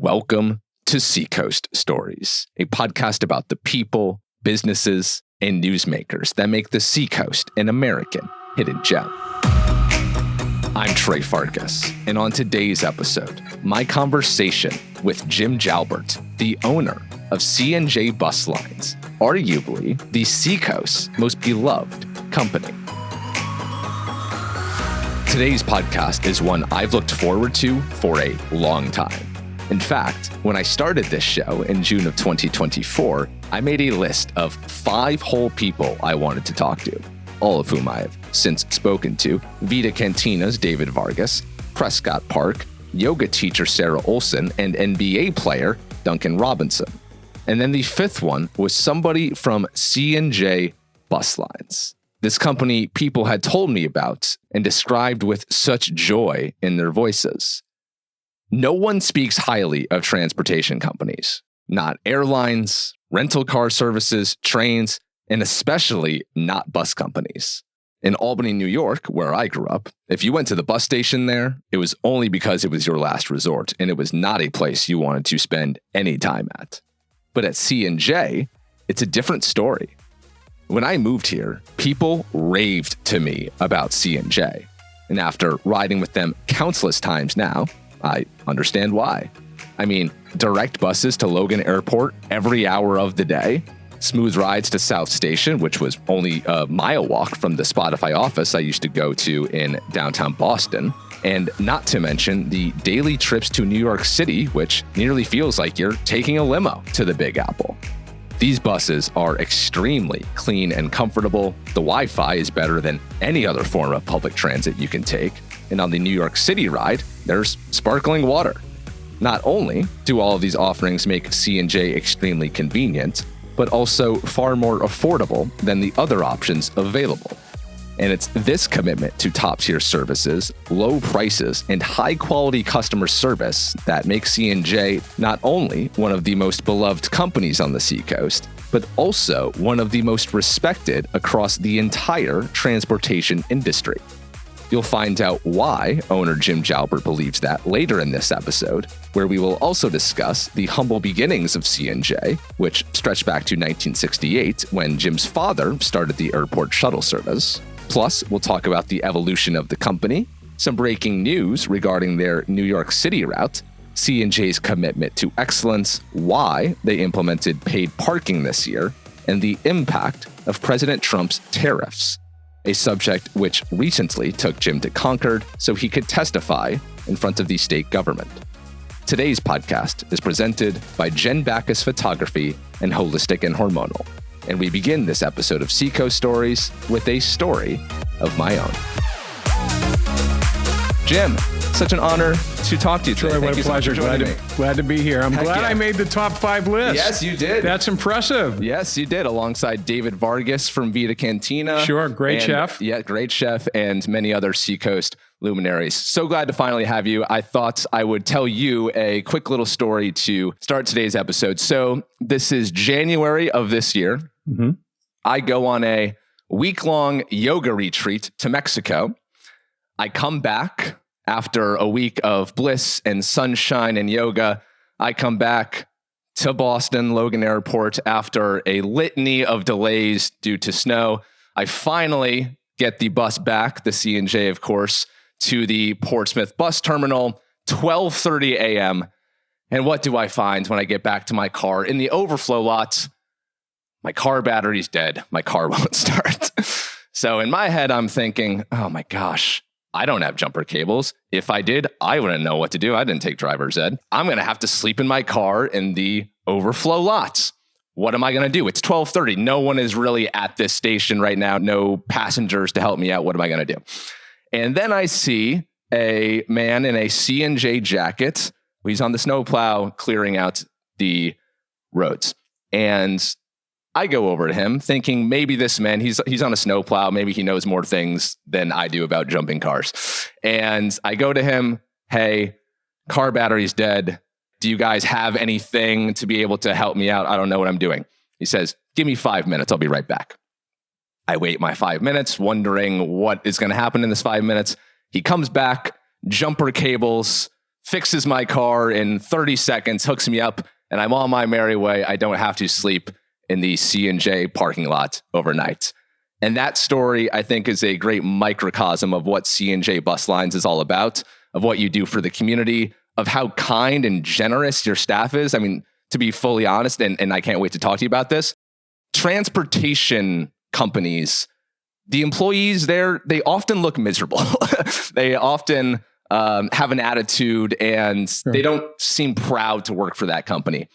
Welcome to Seacoast Stories, a podcast about the people, businesses, and newsmakers that make the Seacoast an American hidden gem. I'm Trey Farkas, and on today's episode, my conversation with Jim Jalbert, the owner of C&J Bus Lines, arguably the Seacoast's most beloved company. Today's podcast is one I've looked forward to for a long time. In fact, when I started this show in June of 2024, I made a list of 5 whole people I wanted to talk to, all of whom I have since spoken to: Vita Cantina's David Vargas, Prescott Park, yoga teacher Sarah Olson, and NBA player Duncan Robinson. And then the 5th one was somebody from C&J Bus Lines. This company people had told me about and described with such joy in their voices. No one speaks highly of transportation companies, not airlines, rental car services, trains, and especially not bus companies. In Albany, New York, where I grew up, if you went to the bus station there, it was only because it was your last resort, and it was not a place you wanted to spend any time at. But at C&J, it's a different story. When I moved here, people raved to me about C&J. And after riding with them countless times now, I understand why. I mean, direct buses to Logan Airport every hour of the day, smooth rides to South Station, which was only a mile walk from the Spotify office I used to go to in downtown Boston, and not to mention the daily trips to New York City, which nearly feels like you're taking a limo to the Big Apple. These buses are extremely clean and comfortable. The Wi-Fi is better than any other form of public transit you can take. And on the New York City ride, there's sparkling water. Not only do all of these offerings make C&J extremely convenient, but also far more affordable than the other options available. And it's this commitment to top-tier services, low prices, and high-quality customer service that makes C&J not only one of the most beloved companies on the Seacoast, but also one of the most respected across the entire transportation industry. You'll find out why owner Jim Jalbert believes that later in this episode, where we will also discuss the humble beginnings of C&J, which stretch back to 1968 when Jim's father started the airport shuttle service. Plus, we'll talk about the evolution of the company, some breaking news regarding their New York City route, C&J's commitment to excellence, why they implemented paid parking this year, and the impact of President Trump's tariffs, a subject which recently took Jim to Concord so he could testify in front of the state government. Today's podcast is presented by Jen Backus Photography and Holistic and Hormonal. And we begin this episode of Seacoast Stories with a story of my own. Jim, such an honor to talk to you today. Troy, what a pleasure. Glad to be here. I'm glad I made the top 5 list. Yes, you did. That's impressive. Yes, you did, alongside David Vargas from Vita Cantina. Sure, great chef. Yeah, great chef, and many other Seacoast luminaries. So glad to finally have you. I thought I would tell you a quick little story to start today's episode. So this is January of this year. Mm-hmm. I go on a week-long yoga retreat to Mexico. I come back after a week of bliss and sunshine and yoga. I come back to Boston, Logan Airport, after a litany of delays due to snow. I finally get the bus back, the C&J, of course, to the Portsmouth bus terminal, 12:30 a.m. And what do I find when I get back to my car in the overflow lot? My car battery's dead. My car won't start. So in my head, I'm thinking, oh my gosh, I don't have jumper cables. If I did, I wouldn't know what to do. I didn't take driver's ed. I'm going to have to sleep in my car in the overflow lots. What am I going to do? It's 12:30. No one is really at this station right now. No passengers to help me out. What am I going to do? And then I see a man in a C&J jacket. He's on the snowplow clearing out the roads. And I go over to him thinking maybe this man, he's on a snowplow. Maybe he knows more things than I do about jumping cars. And I go to him, hey, car battery's dead. Do you guys have anything to be able to help me out? I don't know what I'm doing. He says, give me 5 minutes. I'll be right back. I wait my 5 minutes, wondering what is going to happen in this 5 minutes. He comes back, jumper cables, fixes my car in 30 seconds, hooks me up, and I'm on my merry way. I don't have to sleep in the C&J parking lot overnight. And that story, I think, is a great microcosm of what C&J Bus Lines is all about, of what you do for the community, of how kind and generous your staff is. I mean, to be fully honest, and I can't wait to talk to you about this, transportation companies, the employees there, they often look miserable. They often have an attitude, and they don't seem proud to work for that company.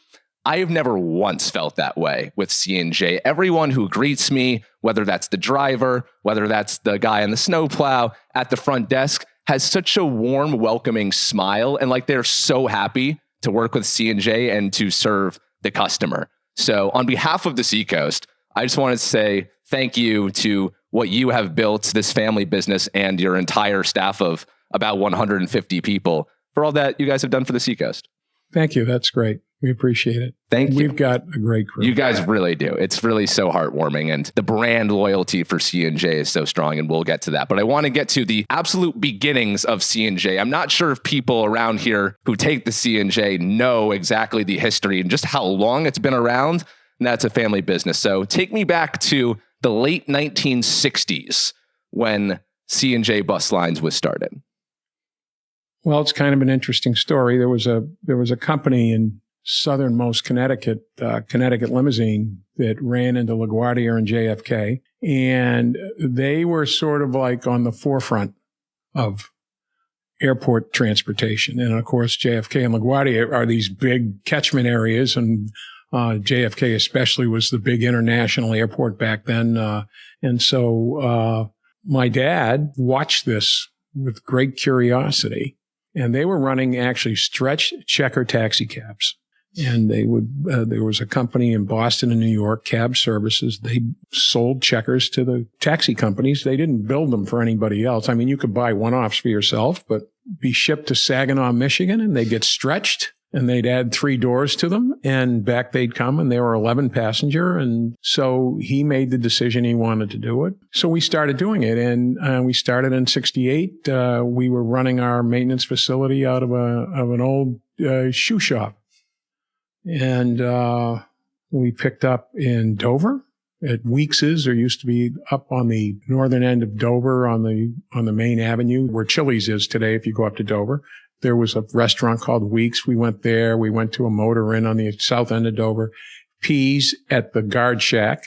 I have never once felt that way with C&J. Everyone who greets me, whether that's the driver, whether that's the guy in the snowplow at the front desk, has such a warm, welcoming smile, and like they're so happy to work with C&J and to serve the customer. So on behalf of the Seacoast, I just wanted to say thank you to what you have built, this family business, and your entire staff of about 150 people for all that you guys have done for the Seacoast. Thank you. That's great. We appreciate it. Thank you. We've got a great crew. You guys really do. It's really so heartwarming, and the brand loyalty for C&J is so strong, and we'll get to that. But I want to get to the absolute beginnings of C&J. I'm not sure if people around here who take the C&J know exactly the history and just how long it's been around, and that's a family business. So take me back to the late 1960s when C&J Bus Lines was started. Well, it's kind of an interesting story. There was a company in southernmost Connecticut, Connecticut Limousine, that ran into LaGuardia and JFK, and they were sort of like on the forefront of airport transportation. And of course, JFK and LaGuardia are these big catchment areas, and JFK especially was the big international airport back then. And so my dad watched this with great curiosity. And they were running actually stretch checker taxi cabs. And they would, there was a company in Boston and New York, Cab Services. They sold checkers to the taxi companies. They didn't build them for anybody else. I mean, you could buy one-offs for yourself, but be shipped to Saginaw, Michigan, and they get stretched, and they'd add 3 doors to them, and back they'd come, and they were 11 passenger. And so he made the decision he wanted to do it. So we started doing it, and we started in 68. We were running our maintenance facility out of an old shoe shop. And we picked up in Dover at Weeks's. There used to be up on the northern end of Dover on the main avenue where Chili's is today if you go up to Dover. There was a restaurant called Weeks. We went there. We went to a Motor Inn on the south end of Dover. Pease at the Guard Shack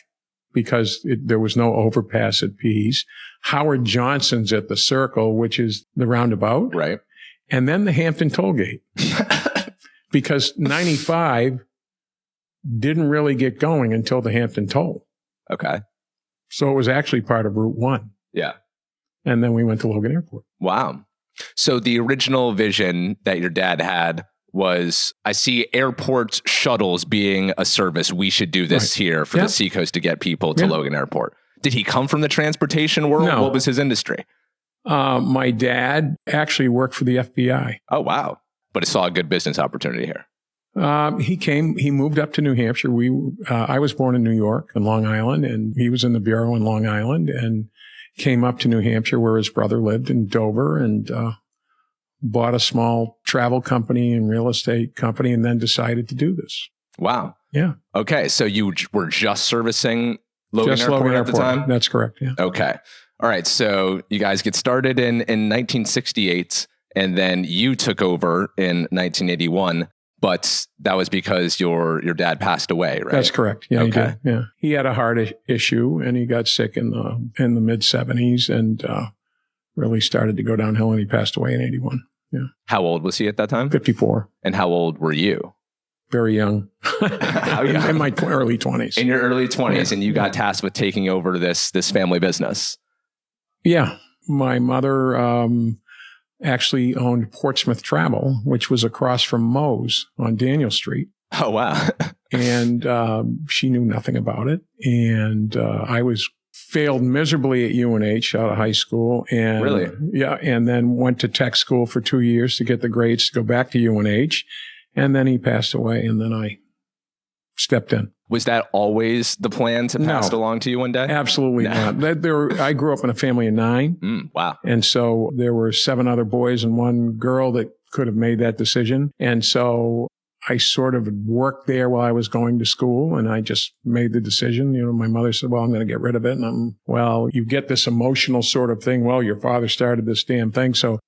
because there was no overpass at Pease. Howard Johnson's at the Circle, which is the roundabout. Right. And then the Hampton Tollgate. Because 95 didn't really get going until the Hampton Toll. Okay. So it was actually part of Route 1. Yeah. And then we went to Logan Airport. Wow. So the original vision that your dad had was, I see airport shuttles being a service. We should do this here for the Seacoast to get people to Logan Airport. Did he come from the transportation world? No. What was his industry? My dad actually worked for the FBI. Oh, wow. But he saw a good business opportunity here. He moved up to New Hampshire. I was born in New York and Long Island, and he was in the bureau in Long Island, and came up to New Hampshire where his brother lived in Dover, and bought a small travel company and real estate company, and then decided to do this. Wow. Yeah. Okay. So you were just servicing Logan Airport at the time? That's correct. Yeah. Okay. All right. So you guys get started in 1968, and then you took over in 1981. But that was because your dad passed away, right? That's correct. Yeah, okay. He did. Yeah, he had a heart issue, and he got sick in the mid 70s, and really started to go downhill. And he passed away in 81. Yeah. How old was he at that time? 54. And how old were you? Very young. How young? In my early 20s. In your early 20s, and you got tasked with taking over this family business. Yeah, my mother actually owned Portsmouth Travel, which was across from Moe's on Daniel Street. Oh, wow. And she knew nothing about it. And I failed miserably at UNH out of high school. And really? Yeah. And then went to tech school for 2 years to get the grades to go back to UNH. And then he passed away, and then I stepped in. Was that always the plan to pass it along to you one day? Absolutely not. I grew up in a family of 9. Wow. And so there were 7 other boys and 1 girl that could have made that decision. And so I sort of worked there while I was going to school, and I just made the decision. My mother said, well, I'm going to get rid of it. And you get this emotional sort of thing. Well, your father started this damn thing, so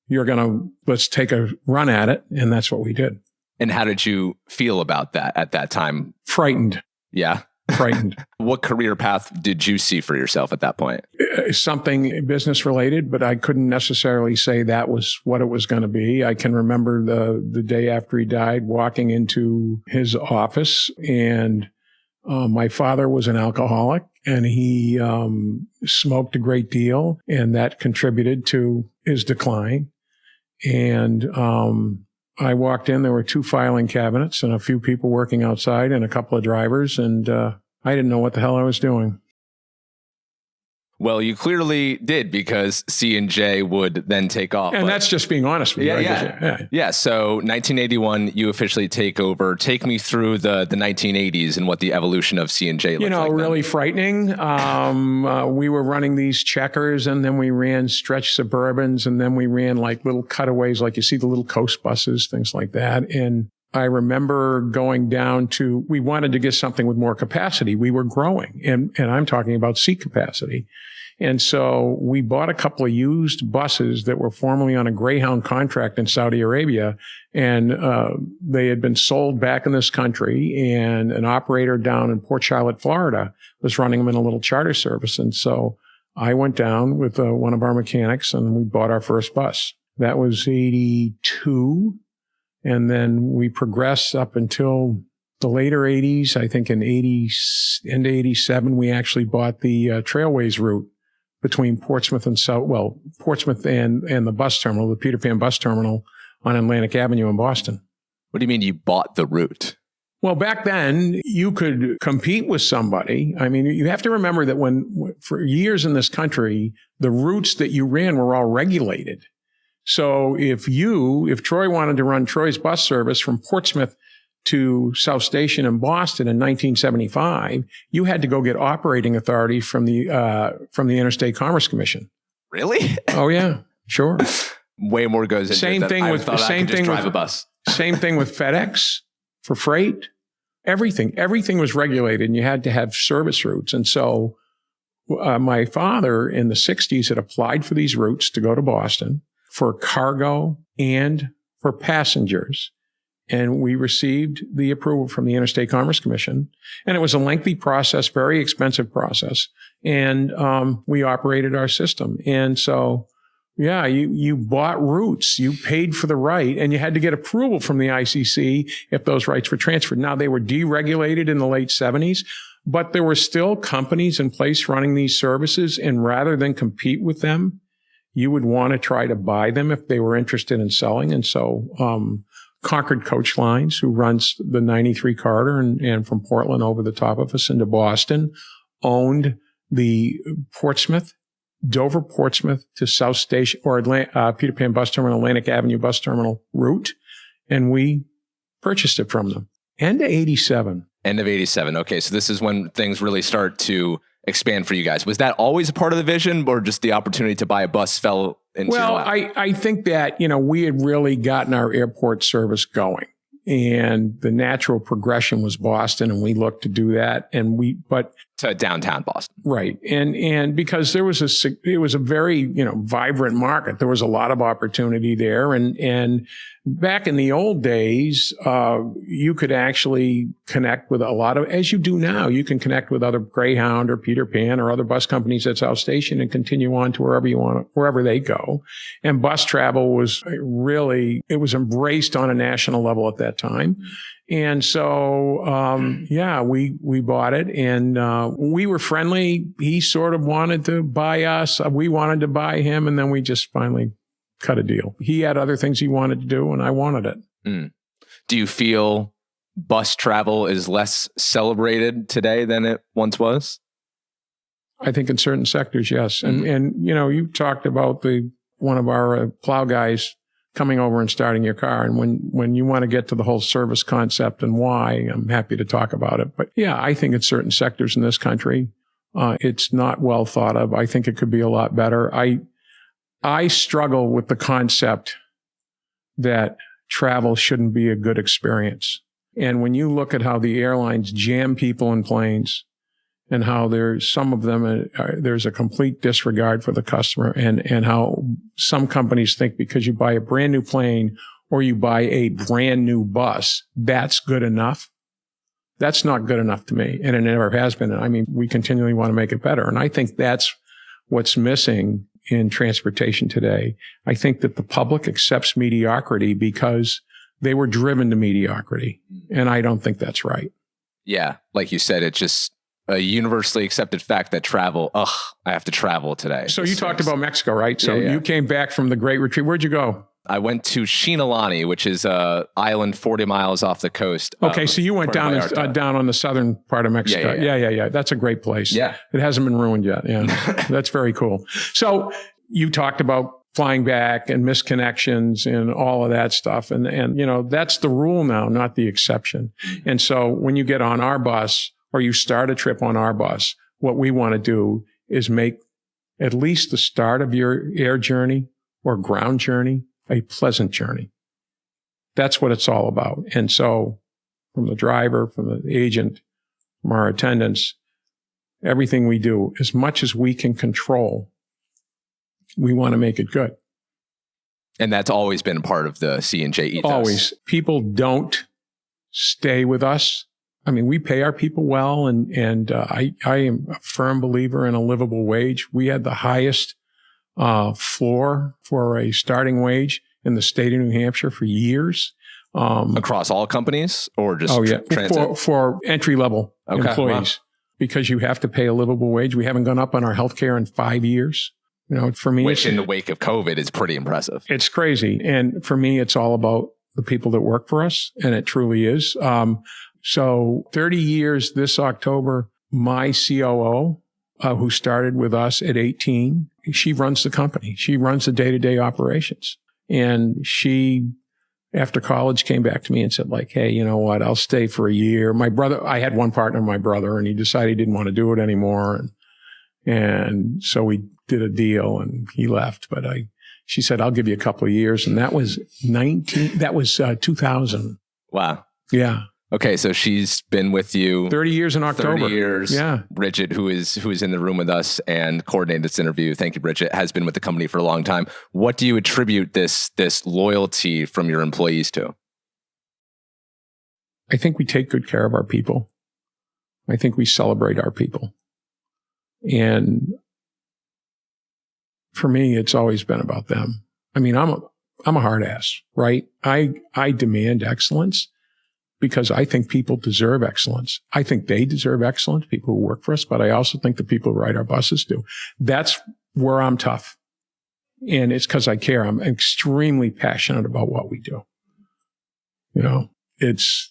let's take a run at it. And that's what we did. And how did you feel about that at that time? Frightened. Yeah. Frightened. What career path did you see for yourself at that point? Something business related, but I couldn't necessarily say that was what it was going to be. I can remember the day after he died, walking into his office, and my father was an alcoholic, and he smoked a great deal, and that contributed to his decline. And I walked in, there were 2 filing cabinets and a few people working outside and a couple of drivers, and I didn't know what the hell I was doing. Well, you clearly did, because C&J would then take off. And that's just being honest with you. Yeah. So 1981, you officially take over. Take me through the 1980s and what the evolution of C&J looked like. Really frightening. We were running these checkers, and then we ran stretch Suburbans, and then we ran like little cutaways, like you see the little coast buses, things like that. And I remember going down we wanted to get something with more capacity. We were growing, and I'm talking about seat capacity. And so we bought a couple of used buses that were formerly on a Greyhound contract in Saudi Arabia, and they had been sold back in this country, and an operator down in Port Charlotte, Florida, was running them in a little charter service. And so I went down with one of our mechanics, and we bought our first bus. That was 82. And then we progressed up until the later 80s. I think into 87, we actually bought the Trailways route between Portsmouth and Portsmouth and the bus terminal, the Peter Pan bus terminal on Atlantic Avenue in Boston. What do you mean you bought the route? Well, back then you could compete with somebody. I mean, you have to remember that for years in this country, the routes that you ran were all regulated. So if Troy wanted to run Troy's bus service from Portsmouth to South Station in Boston in 1975, you had to go get operating authority from the Interstate Commerce Commission. Really? Oh yeah, sure. Way more goes into same it thing with drive a bus. Same thing with FedEx for freight. Everything was regulated, and you had to have service routes. And so my father in the 60s had applied for these routes to go to Boston for cargo and for passengers. And we received the approval from the Interstate Commerce Commission. And it was a lengthy process, very expensive process. And we operated our system. And so, yeah, you bought routes, you paid for the right, and you had to get approval from the ICC if those rights were transferred. Now, they were deregulated in the late 70s, but there were still companies in place running these services. And rather than compete with them, you would want to try to buy them if they were interested in selling. And so Concord Coach Lines, who runs the 93 corridor and from Portland over the top of us into Boston, owned the Dover Portsmouth to South Station or Peter Pan bus terminal, Atlantic Avenue bus terminal route. And we purchased it from them. End of 87. End of 87. Okay. So this is when things really start to expand for you guys. Was that always a part of the vision, or just the opportunity to buy a bus fell into your lap? I think that, we had really gotten our airport service going, and the natural progression was Boston, and we looked to do that. To downtown Boston. Right. And because it was a very, vibrant market. There was a lot of opportunity there. And back in the old days, you could actually connect with a lot of, as you do now, you can connect with other Greyhound or Peter Pan or other bus companies at South Station and continue on to wherever they go. And bus travel was it was embraced on a national level at that time. And so, we bought it, and we were friendly. He sort of wanted to buy us. We wanted to buy him, and then we just finally cut a deal. He had other things he wanted to do, and I wanted it. Mm. Do you feel bus travel is less celebrated today than it once was? I think in certain sectors, yes. Mm-hmm. And you talked about one of our plow guys coming over and starting your car. And when you want to get to the whole service concept and why, I'm happy to talk about it. But yeah, I think in certain sectors in this country, it's not well thought of. I think it could be a lot better. I struggle with the concept that travel shouldn't be a good experience. And when you look at how the airlines jam people in planes and how there's some of them, there's a complete disregard for the customer, and how some companies think because you buy a brand new plane or you buy a brand new bus, that's good enough. That's not good enough to me. And it never has been. I mean, we continually want to make it better. And I think that's what's missing in transportation today. I think that the public accepts mediocrity because they were driven to mediocrity. And I don't think that's right. Yeah. Like you said, it's just a universally accepted fact that travel, I have to travel today. So you talked about Mexico, right? So yeah. You came back from the Great Retreat. Where'd you go? I went to Shinalani, which is an island 40 miles off the coast. Okay, so you went down on the southern part of Mexico. Yeah. That's a great place. Yeah. It hasn't been ruined yet. Yeah, that's very cool. So you talked about flying back and misconnections and all of that stuff. And that's the rule now, not the exception. And so when you get on our bus or you start a trip on our bus, what we want to do is make at least the start of your air journey or ground journey a pleasant journey. That's what it's all about. And so from the driver, from the agent, from our attendants, everything we do, as much as we can control, we want to make it good. And that's always been part of the C&J ethos. Always. People don't stay with us. I mean, we pay our people well, and I am a firm believer in a livable wage. We had the highest floor for a starting wage in the state of New Hampshire for years. Across all companies or just transit? For entry-level employees, because you have to pay a livable wage. We haven't gone up on our healthcare in 5 years. For me, which in the wake of COVID is pretty impressive. It's crazy. And for me, it's all about the people that work for us. And it truly is. So 30 years this October, my COO, who started with us at 18, she runs the company. She runs the day-to-day operations. And she, after college, came back to me and said, like, hey, you know what? I'll stay for a year. My brother, I had one partner, my brother, and he decided he didn't want to do it anymore. And so we did a deal and he left. But she said, I'll give you a couple of years. And that was 2000. Wow. Yeah. Okay, so she's been with you 30 years in October. 30 years. Yeah. Bridget, who is in the room with us and coordinated this interview. Thank you, Bridget. Has been with the company for a long time. What do you attribute this loyalty from your employees to? I think we take good care of our people. I think we celebrate our people. And for me, it's always been about them. I mean, I'm a hard ass, right? I demand excellence, because I think people deserve excellence. I think they deserve excellence, people who work for us, but I also think the people who ride our buses do. That's where I'm tough. And it's because I care. I'm extremely passionate about what we do. It's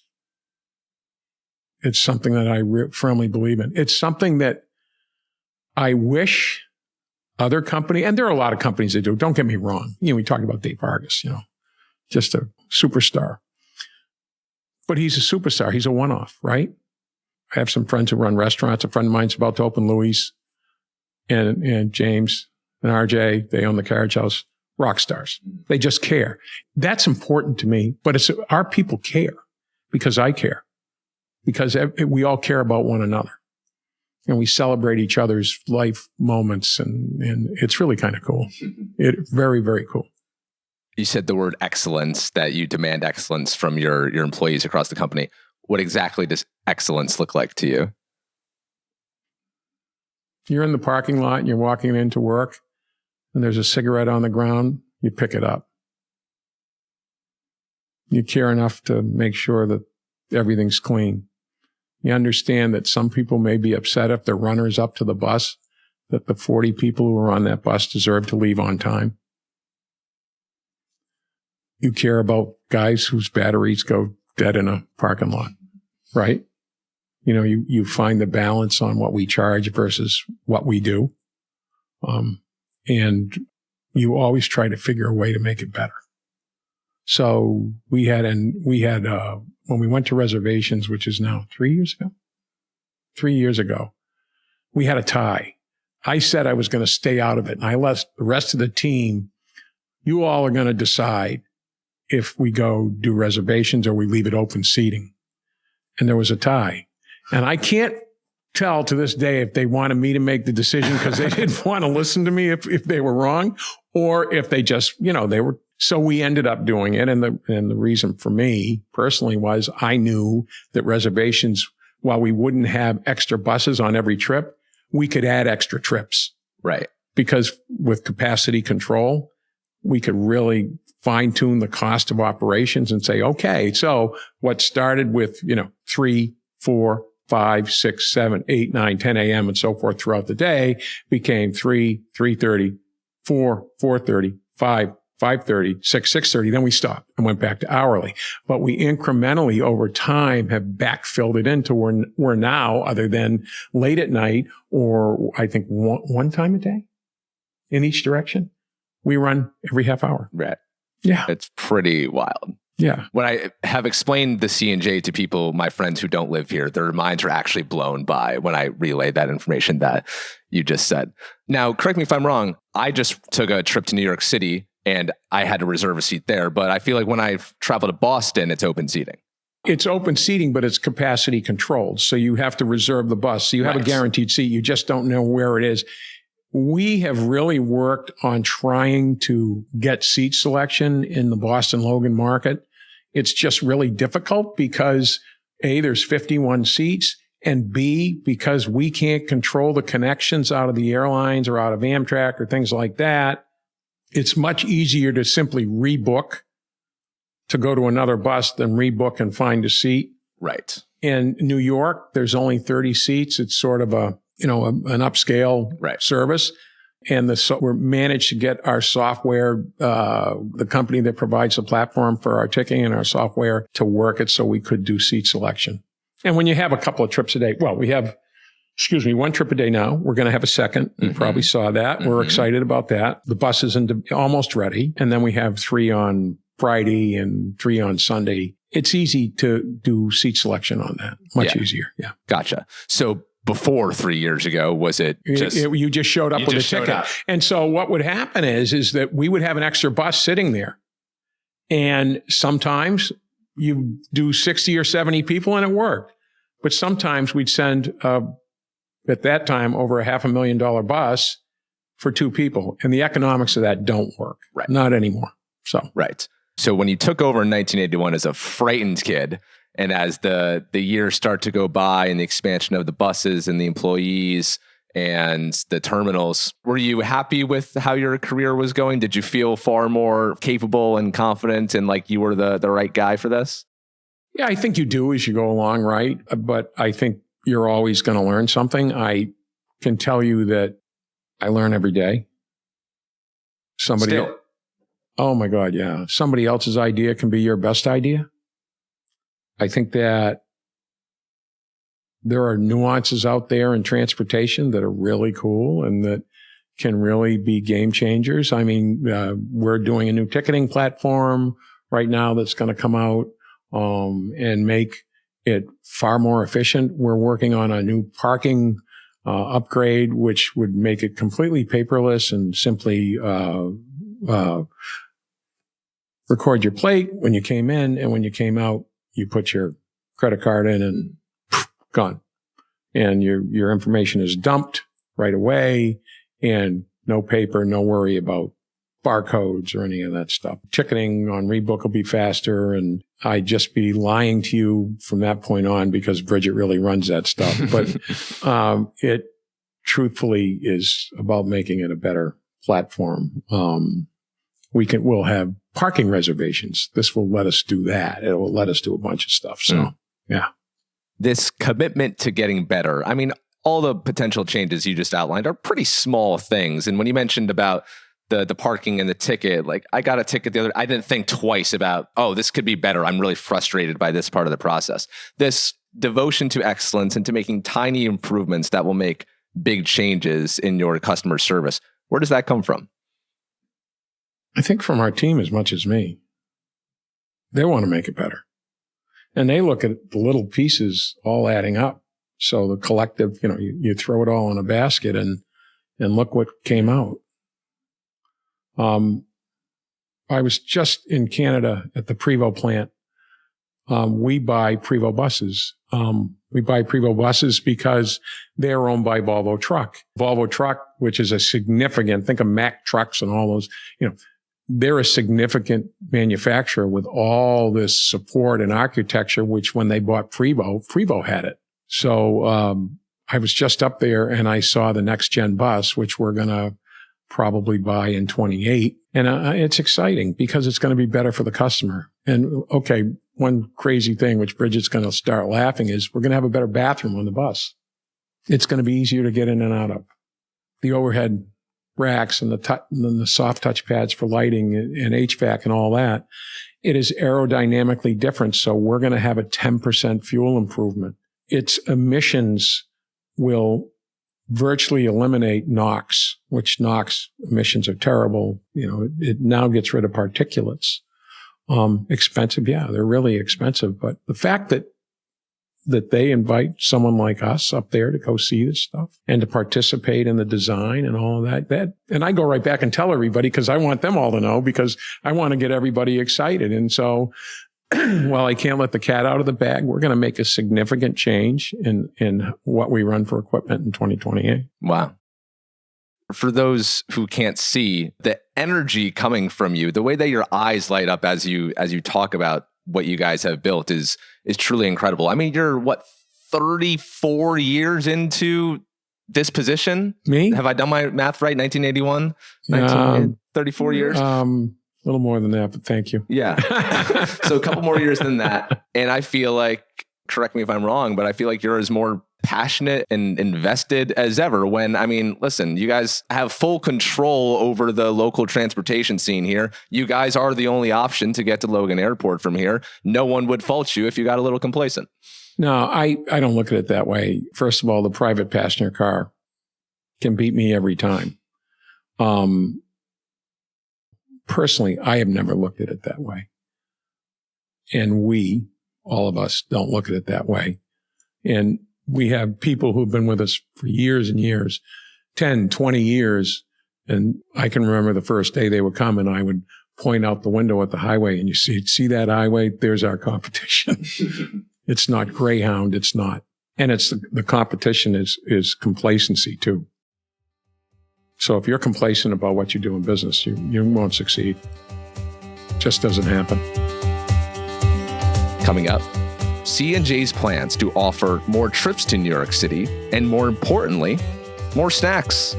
something that I firmly believe in. It's something that I wish other companies, and there are a lot of companies that do, don't get me wrong. We talk about Dave Vargas, just a superstar. But he's a superstar. He's a one-off, right? I have some friends who run restaurants. A friend of mine's about to open Louis and James and RJ. They own the Carriage House. Rock stars. They just care. That's important to me. But it's our people care because I care. Because we all care about one another. And we celebrate each other's life moments. And it's really kind of cool. Very, very cool. You said the word excellence, that you demand excellence from your employees across the company. What exactly does excellence look like to you? You're in the parking lot and you're walking into work and there's a cigarette on the ground, you pick it up. You care enough to make sure that everything's clean. You understand that some people may be upset if the runner's up to the bus, that the 40 people who are on that bus deserve to leave on time. You care about guys whose batteries go dead in a parking lot, right? You find the balance on what we charge versus what we do. And you always try to figure a way to make it better. So we had when we went to reservations, which is now 3 years ago, we had a tie. I said I was going to stay out of it. And I let the rest of the team, you all are going to decide if we go do reservations or we leave it open seating. And there was a tie. And I can't tell to this day if they wanted me to make the decision because they didn't want to listen to me if they were wrong, or if they just, they were. So we ended up doing it. And the reason for me personally was I knew that reservations, while we wouldn't have extra buses on every trip, we could add extra trips. Right. Because with capacity control, we could really fine tune the cost of operations and say, okay, so what started with, 3, 4, 5, 6, 7, 8, 9, 10 a.m. and so forth throughout the day became 3, 3:30, 4, 4:30, 5, 5:30, 6, 6:30. Then we stopped and went back to hourly. But we incrementally over time have backfilled it into where we're now, other than late at night or I think one time a day in each direction, we run every half hour. Right. Yeah. It's pretty wild. Yeah. When I have explained the C&J to people, my friends who don't live here, their minds are actually blown by when I relay that information that you just said. Now, correct me if I'm wrong. I just took a trip to New York City and I had to reserve a seat there. But I feel like when I travel to Boston, it's open seating. It's open seating, but it's capacity controlled. So you have to reserve the bus. So you have a guaranteed seat. You just don't know where it is. We have really worked on trying to get seat selection in the Boston Logan market. It's just really difficult because A, there's 51 seats, and B, because we can't control the connections out of the airlines or out of Amtrak or things like that, it's much easier to simply rebook to go to another bus than rebook and find a seat. Right. In New York, there's only 30 seats. It's sort of an upscale service. And we're managed to get our software, the company that provides the platform for our ticketing and our software to work it so we could do seat selection. And when you have a couple of trips a day, we have, one trip a day now. We're going to have a second. You probably saw that. We're excited about that. The bus is almost ready. And then we have 3 on Friday and 3 on Sunday. It's easy to do seat selection on that. Much easier. Yeah. Gotcha. So before 3 years ago, was it just... You just showed up with a ticket. And so what would happen is that we would have an extra bus sitting there. And sometimes you do 60 or 70 people and it worked. But sometimes we'd send, at that time, over a $500,000 bus for 2 people. And the economics of that don't work. Right. Not anymore. Right. So when you took over in 1981 as a frightened kid, and as the years start to go by and the expansion of the buses and the employees and the terminals, were you happy with how your career was going? Did you feel far more capable and confident and like you were the right guy for this? Yeah, I think you do as you go along, right? But I think you're always going to learn something. I can tell you that I learn every day. Oh my God, yeah. Somebody else's idea can be your best idea. I think that there are nuances out there in transportation that are really cool and that can really be game changers. I mean, we're doing a new ticketing platform right now that's going to come out and make it far more efficient. We're working on a new parking upgrade, which would make it completely paperless and simply record your plate when you came in, and when you came out, you put your credit card in and gone. And your information is dumped right away, and no paper, no worry about barcodes or any of that stuff. Ticketing on Rebook will be faster, and I'd just be lying to you from that point on because Bridget really runs that stuff. But it truthfully is about making it a better platform. We'll have parking reservations. This will let us do that. It will let us do a bunch of stuff. So, yeah. This commitment to getting better. I mean, all the potential changes you just outlined are pretty small things. And when you mentioned about the parking and the ticket, like I got a ticket the other, I didn't think twice about, this could be better. I'm really frustrated by this part of the process. This devotion to excellence and to making tiny improvements that will make big changes in your customer service. Where does that come from? I think from our team as much as me. They want to make it better. And they look at the little pieces all adding up. So the collective, you throw it all in a basket and look what came out. I was just in Canada at the Prevost plant. We buy Prevost buses. We buy Prevost buses because they're owned by Volvo Truck. Volvo Truck, which is a significant, think of Mack trucks and all those, they're a significant manufacturer with all this support and architecture, which when they bought Prevost had it. So, I was just up there and I saw the next gen bus, which we're going to probably buy in 28. And it's exciting because it's going to be better for the customer. And okay, one crazy thing, which Bridget's going to start laughing, is we're going to have a better bathroom on the bus. It's going to be easier to get in and out of. The overhead racks and the soft touch pads for lighting and HVAC and all that, it is aerodynamically different. So we're going to have a 10% fuel improvement. Its emissions will virtually eliminate NOx, which NOx emissions are terrible. It now gets rid of particulates. Expensive. Yeah, they're really expensive. But the fact that they invite someone like us up there to go see this stuff and to participate in the design and all of that, and I go right back and tell everybody because I want them all to know, because I want to get everybody excited. And so, while I can't let the cat out of the bag, we're going to make a significant change in what we run for equipment in 2028. Wow. For those who can't see, the energy coming from you, the way that your eyes light up as you talk about what you guys have built is truly incredible. I mean, you're 34 years into this position? Me? Have I done my math right? 1981? 34 years? A little more than that, but thank you. Yeah. So a couple more years than that. And I feel like, correct me if I'm wrong, but I feel like you're as more passionate and invested as ever when, listen, you guys have full control over the local transportation scene here. You guys are the only option to get to Logan Airport from here. No one would fault you if you got a little complacent. No, I don't look at it that way. First of all, the private passenger car can beat me every time. Personally, I have never looked at it that way. And all of us, don't look at it that way. And we have people who've been with us for years and years, 10, 20 years. And I can remember the first day they would come and I would point out the window at the highway and you see that highway? There's our competition. It's not Greyhound. It's not. And it's the competition is complacency too. So if you're complacent about what you do in business, you won't succeed. It just doesn't happen. Coming up, C&J's plans to offer more trips to New York City and, more importantly, more snacks.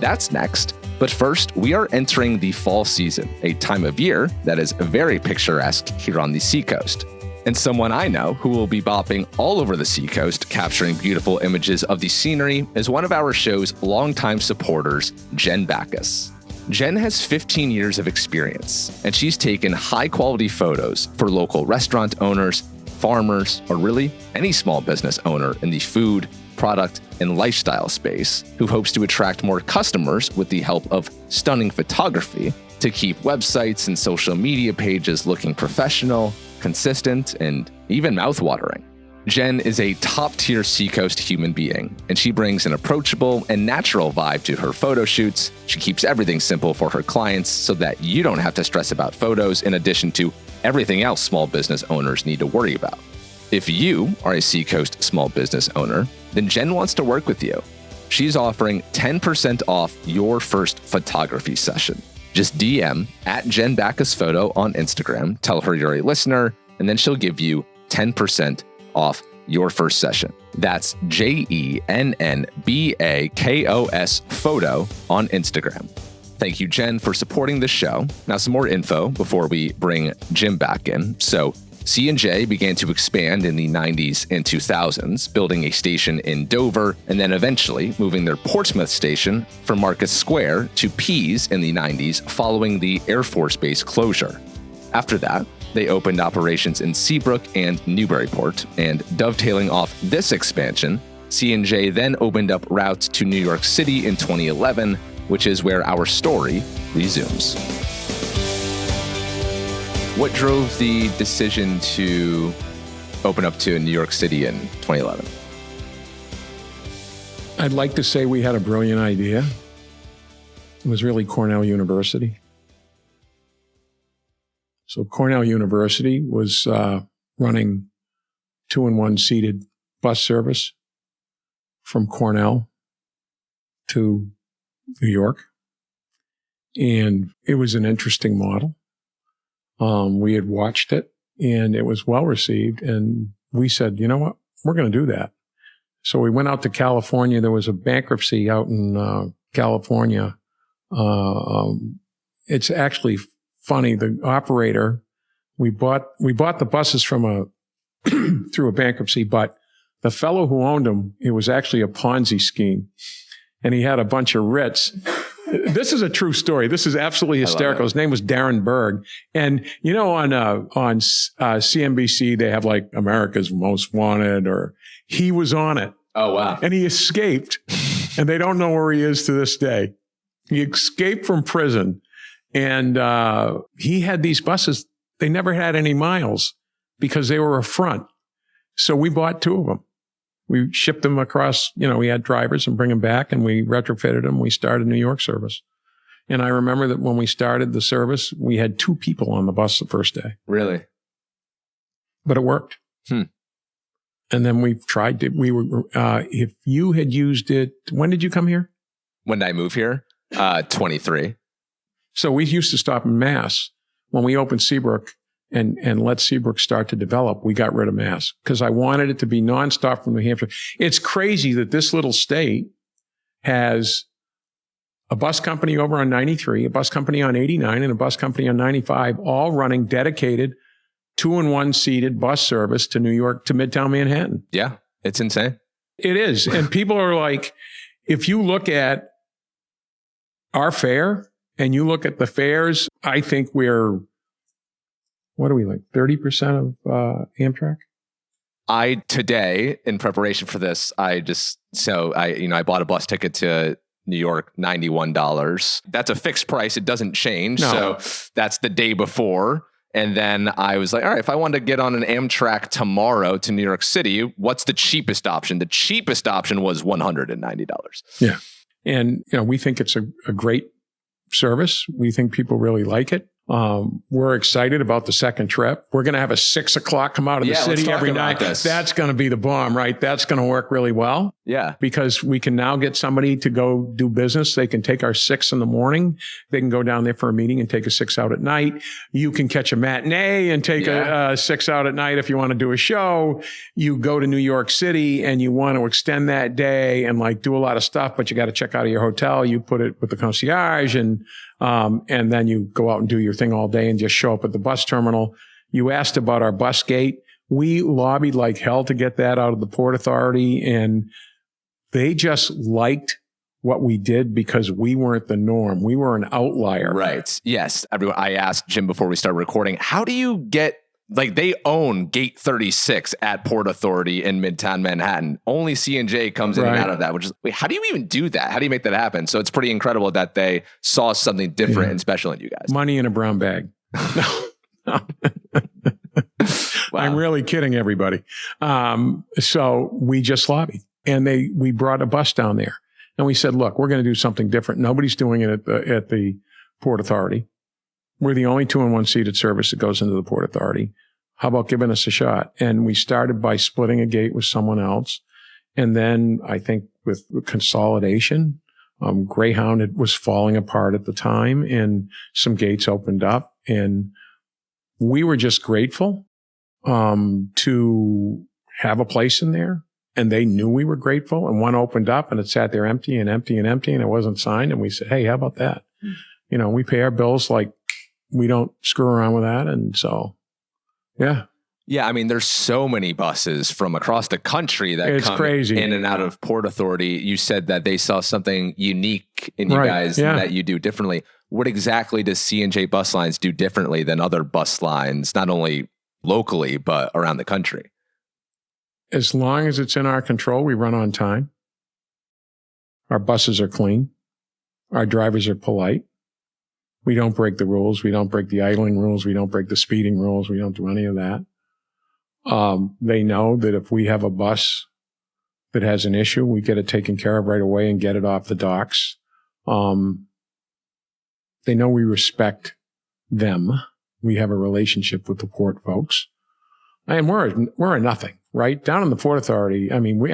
That's next. But first, we are entering the fall season, a time of year that is very picturesque here on the Seacoast. And someone I know who will be bopping all over the Seacoast, capturing beautiful images of the scenery, is one of our show's longtime supporters, Jen Backus. Jen has 15 years of experience, and she's taken high-quality photos for local restaurant owners, farmers, or really any small business owner in the food, product, and lifestyle space who hopes to attract more customers with the help of stunning photography to keep websites and social media pages looking professional, consistent, and even mouthwatering. Jen is a top-tier Seacoast human being, and she brings an approachable and natural vibe to her photo shoots. She keeps everything simple for her clients so that you don't have to stress about photos in addition to everything else small business owners need to worry about. If you are a Seacoast small business owner, then Jen wants to work with you. She's offering 10% off your first photography session. Just DM at Jen Backus Photo on Instagram, tell her you're a listener, and then she'll give you 10% off your first session. That's JENNBAKOS Photo on Instagram. Thank you, Jen, for supporting the show. Now, some more info before we bring Jim back in. So, C&J began to expand in the 90s and 2000s, building a station in Dover, and then eventually moving their Portsmouth station from Market Square to Pease in the 90s following the Air Force Base closure. After that, they opened operations in Seabrook and Newburyport, and dovetailing off this expansion, C&J then opened up routes to New York City in 2011, which is where our story resumes. What drove the decision to open up to New York City in 2011? I'd like to say we had a brilliant idea. It was really Cornell University. So Cornell University was running 2-in-1 seated bus service from Cornell to New York. And it was an interesting model. We had watched it and it was well received. And we said, you know what? We're going to do that. So we went out to California. There was a bankruptcy out in California. It's actually funny. The operator, we bought the buses from through a bankruptcy, but the fellow who owned them, it was actually a Ponzi scheme. And he had a bunch of writs. This is a true story. This is absolutely hysterical. His name was Darren Berg. And, you know, on CNBC, they have like America's Most Wanted, or he was on it. Oh, wow. And he escaped. And they don't know where he is to this day. He escaped from prison. And he had these buses. They never had any miles because they were a front. So we bought 2 of them. We shipped them across, you know, we had drivers and bring them back, and we retrofitted them. We started New York service. And I remember that when we started the service, we had 2 people on the bus the first day. Really? But it worked. And then we tried to, if you had used it, when did you come here? When did I move here? 23. So we used to stop in Mass. When we opened Seabrook and let Seabrook start to develop, we got rid of Mass because I wanted it to be nonstop from New Hampshire. It's crazy that this little state has a bus company over on 93, a bus company on 89, and a bus company on 95, all running dedicated 2-in-1 seated bus service to New York, to Midtown Manhattan. Yeah, it's insane. It is. And people are like, if you look at our fare and you look at the fares, I think we're, what are we, like 30% of Amtrak? Today, in preparation for this, I bought a bus ticket to New York, $91. That's a fixed price. It doesn't change. No. So that's the day before. And then I was like, all right, if I wanted to get on an Amtrak tomorrow to New York City, what's the cheapest option? The cheapest option was $190. Yeah. And, you know, we think it's a great service. We think people really like it. We're excited about the second trip. We're going to have a 6 o'clock come out of the city every night. That's going to be the bomb, right? That's going to work really well. Yeah. Because we can now get somebody to go do business. They can take our 6 in the morning. They can go down there for a meeting and take a 6 out at night. You can catch a matinee and take a 6 out at night if you want to do a show. You go to New York City and you want to extend that day and like do a lot of stuff, but you got to check out of your hotel. You put it with the concierge and then you go out and do your thing all day and just show up at the bus terminal. You asked about our bus gate. We lobbied like hell to get that out of the Port Authority, and they just liked what we did because we weren't the norm. We were an outlier. Right. Yes. Everyone, I asked Jim before we started recording, how do you get, like, they own Gate 36 at Port Authority in Midtown Manhattan. Only C&J comes in and out of that, which is, wait, how do you even do that? How do you make that happen? So it's pretty incredible that they saw something different and special in you guys. Money in a brown bag. No. Wow. I'm really kidding everybody. So we just lobbied, and we brought a bus down there, and we said, look, we're going to do something different. Nobody's doing it at the Port Authority. We're the only 2-in-1 seated service that goes into the Port Authority. How about giving us a shot? And we started by splitting a gate with someone else. And then I think with consolidation, Greyhound was falling apart at the time, and some gates opened up, and we were just grateful to have a place in there. And they knew we were grateful. And one opened up and it sat there empty and empty and empty, and it wasn't signed. And we said, hey, how about that? You know, we pay our bills like we don't screw around with that. And so, yeah. Yeah, I mean, there's so many buses from across the country that come crazy. In and out of Port Authority. You said that they saw something unique in you guys that you do differently. What exactly does C&J Bus Lines do differently than other bus lines, not only locally, but around the country? As long as it's in our control, we run on time. Our buses are clean. Our drivers are polite. We don't break the rules. We don't break the idling rules. We don't break the speeding rules. We don't do any of that. They know that if we have a bus that has an issue, we get it taken care of right away and get it off the docks. They know we respect them. We have a relationship with the port folks, and we're a nothing, right? Down in the Port Authority, I mean, we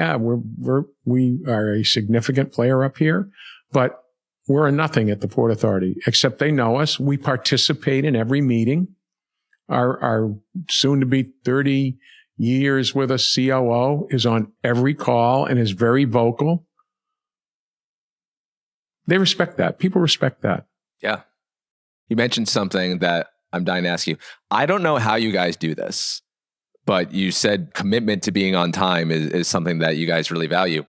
are a significant player up here, but we're a nothing at the Port Authority, except they know us. We participate in every meeting. Our soon to be 30 years with us COO is on every call and is very vocal. They respect that. People respect that. Yeah. You mentioned something that I'm dying to ask you. I don't know how you guys do this, but you said commitment to being on time is something that you guys really value.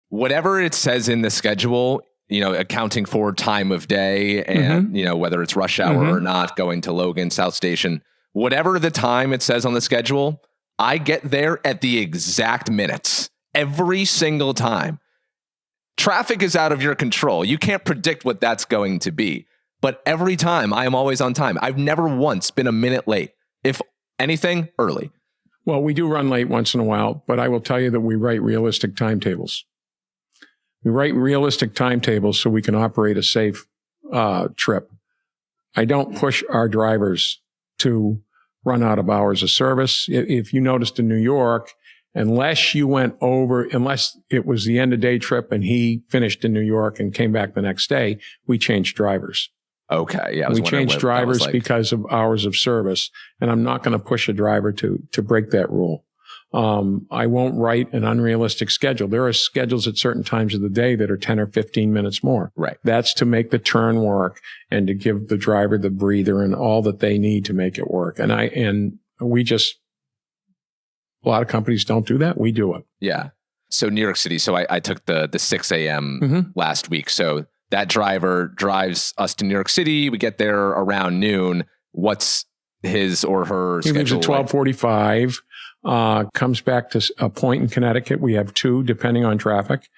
Whatever it says in the schedule, accounting for time of day and, whether it's rush hour or not, going to Logan, South Station, whatever the time it says on the schedule, I get there at the exact minutes every single time. Traffic is out of your control. You can't predict what that's going to be. But every time, I am always on time. I've never once been a minute late. If anything, early. Well, we do run late once in a while, but I will tell you that we write realistic timetables. We write realistic timetables so we can operate a safe trip. I don't push our drivers to run out of hours of service. If you noticed in New York, unless it was the end of day trip and he finished in New York and came back the next day, we changed drivers. Okay. Yeah. We changed drivers because of hours of service. And I'm not going to push a driver to break that rule. I won't write an unrealistic schedule. There are schedules at certain times of the day that are 10 or 15 minutes more. Right. That's to make the turn work and to give the driver the breather and all that they need to make it work. And a lot of companies don't do that. We do it. Yeah. So New York City. So I took the 6 a.m. last week. So that driver drives us to New York City. We get there around noon. What's his or her schedule? He leaves at 12:45, comes back to a point in Connecticut. We have two, depending on traffic,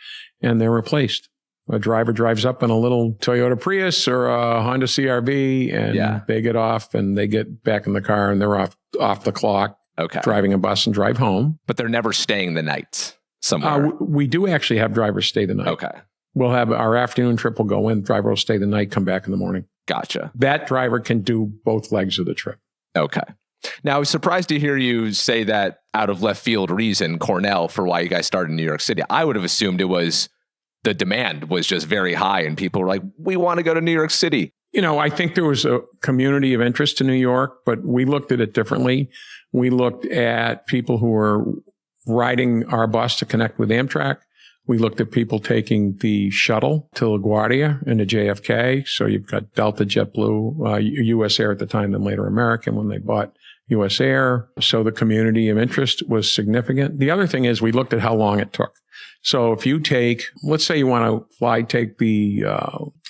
and they're replaced. A driver drives up in a little Toyota Prius or a Honda CRV, and they get off and they get back in the car and they're off the clock. Okay. Driving a bus and drive home. But they're never staying the night somewhere. We do actually have drivers stay the night. Okay. We'll have our afternoon trip will go in, driver will stay the night, come back in the morning. Gotcha. That driver can do both legs of the trip. Okay. Now, I was surprised to hear you say that out of left field reason, Cornell, for why you guys started in New York City. I would have assumed it was the demand was just very high and people were like, we want to go to New York City. I think there was a community of interest in New York, but we looked at it differently. We looked at people who were riding our bus to connect with Amtrak. We looked at people taking the shuttle to LaGuardia and to JFK. So you've got Delta, JetBlue, US Air at the time, then later American when they bought US Air. So the community of interest was significant. The other thing is we looked at how long it took. So if you let's say you want to take the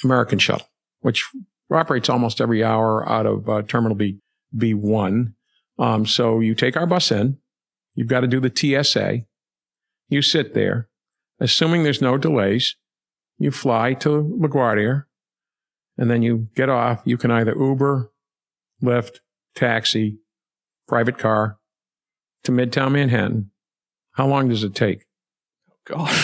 American shuttle, which operates almost every hour out of Terminal B1. So you take our bus in, you've got to do the TSA, you sit there, assuming there's no delays, you fly to LaGuardia, and then you get off. You can either Uber, Lyft, taxi, private car to Midtown Manhattan. How long does it take? God.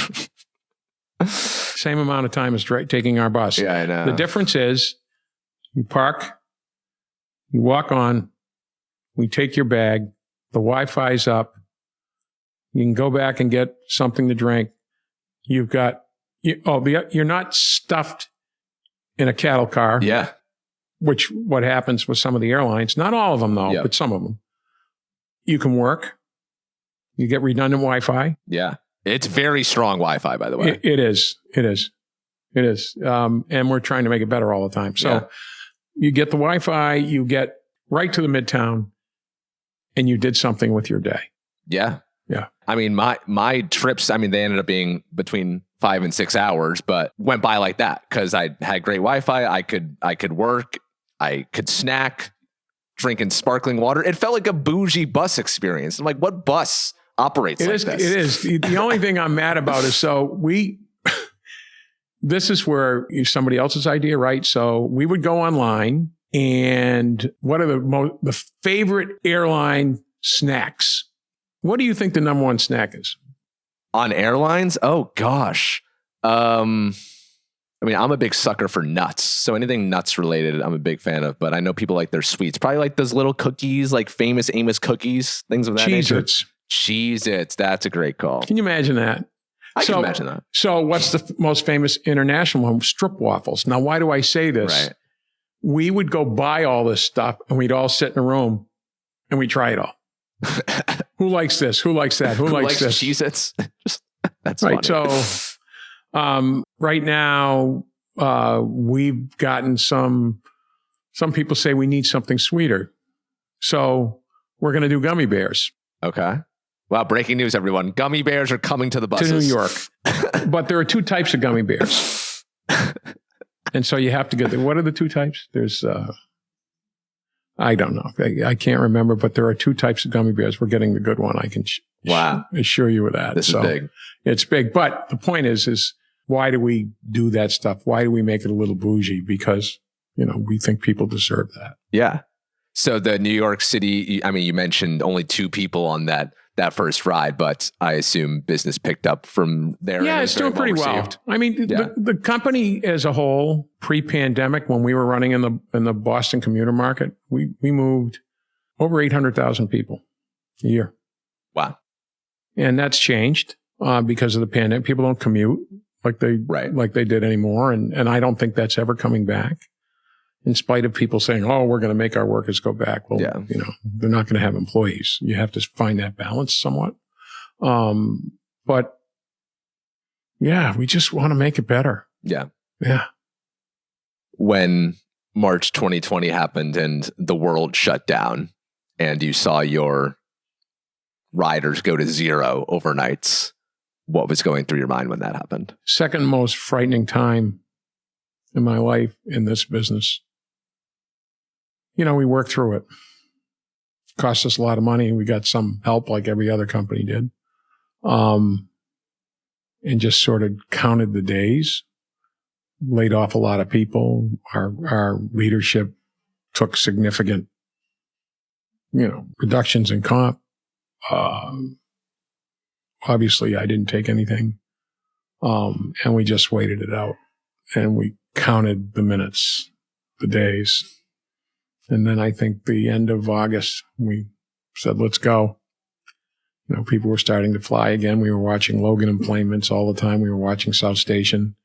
Same amount of time as taking our bus. Yeah, I know. The difference is you park, you walk on, we take your bag, the Wi-Fi's up, you can go back and get something to drink. You've got, you're not stuffed in a cattle car. Yeah. Which what happens with some of the airlines, not all of them though, but some of them. You can work. You get redundant Wi-Fi. Yeah. It's very strong Wi-Fi, by the way. It is. And we're trying to make it better all the time. So you get the Wi-Fi, you get right to the Midtown, and you did something with your day. Yeah. Yeah. I mean, my trips, they ended up being between 5 and 6 hours, but went by like that because I had great Wi-Fi. I could work. I could snack, drinking sparkling water. It felt like a bougie bus experience. I'm like, what bus operates like this? It is. The only thing I'm mad about is this is where somebody else's idea, right? So we would go online and what are the favorite airline snacks? What do you think the number one snack is? On airlines? Oh gosh. I mean, I'm a big sucker for nuts. So anything nuts related, I'm a big fan of. But I know people like their sweets. Probably like those little cookies, like famous Amos cookies, things of that nature. Cheez-Its. That's a great call. Can you imagine that? I can imagine that. So what's the most famous international one? Strip waffles. Now, why do I say this? Right. We would go buy all this stuff and we'd all sit in a room and we'd try it all. Who likes this? Who likes that? Who likes this? Cheez-Its? That's right. funny. So right now we've gotten some people say we need something sweeter. So we're going to do gummy bears. Okay. Wow. Breaking news, everyone. Gummy bears are coming to the buses. To New York. But there are two types of gummy bears. And so you have to get what are the two types? There's, I don't know. I can't remember, but there are two types of gummy bears. We're getting the good one. I can assure you of that. This is big. It's big. But the point is why do we do that stuff? Why do we make it a little bougie? Because, we think people deserve that. Yeah. So the New York City, I mean, you mentioned only 2 people on that first ride, but I assume business picked up from there. Yeah, it's doing pretty well. I mean, the company as a whole, pre-pandemic, when we were running in the Boston commuter market, we moved over 800,000 people a year. Wow. And that's changed because of the pandemic. People don't commute like they did anymore. And I don't think that's ever coming back. In spite of people saying, oh, we're going to make our workers go back. Well, they're not going to have employees. You have to find that balance somewhat. But yeah, we just want to make it better. Yeah. Yeah. When March 2020 happened and the world shut down and you saw your riders go to 0 overnights, what was going through your mind when that happened? Second most frightening time in my life in this business. We worked through it. Cost us a lot of money. We got some help like every other company did. And just sort of counted the days, laid off a lot of people. Our leadership took significant, reductions in comp. Obviously I didn't take anything. And we just waited it out and we counted the minutes, the days. And then I think the end of August, we said, let's go. People were starting to fly again. We were watching Logan employments all the time. We were watching South Station.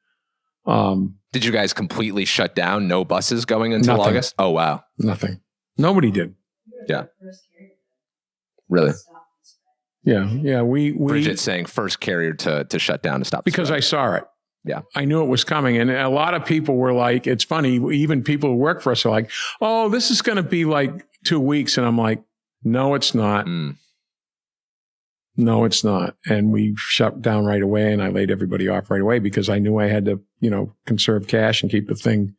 Did you guys completely shut down? No buses going until August? Oh, wow. Nothing. Nobody did. Yeah. Really? Yeah. Yeah. Bridget's saying first carrier to shut down to stop. Because I saw it. Yeah. I knew it was coming. And a lot of people were like, it's funny, even people who work for us are like, oh, this is going to be like 2 weeks. And I'm like, no, it's not. No, it's not. And we shut down right away and I laid everybody off right away because I knew I had to, conserve cash and keep the thing.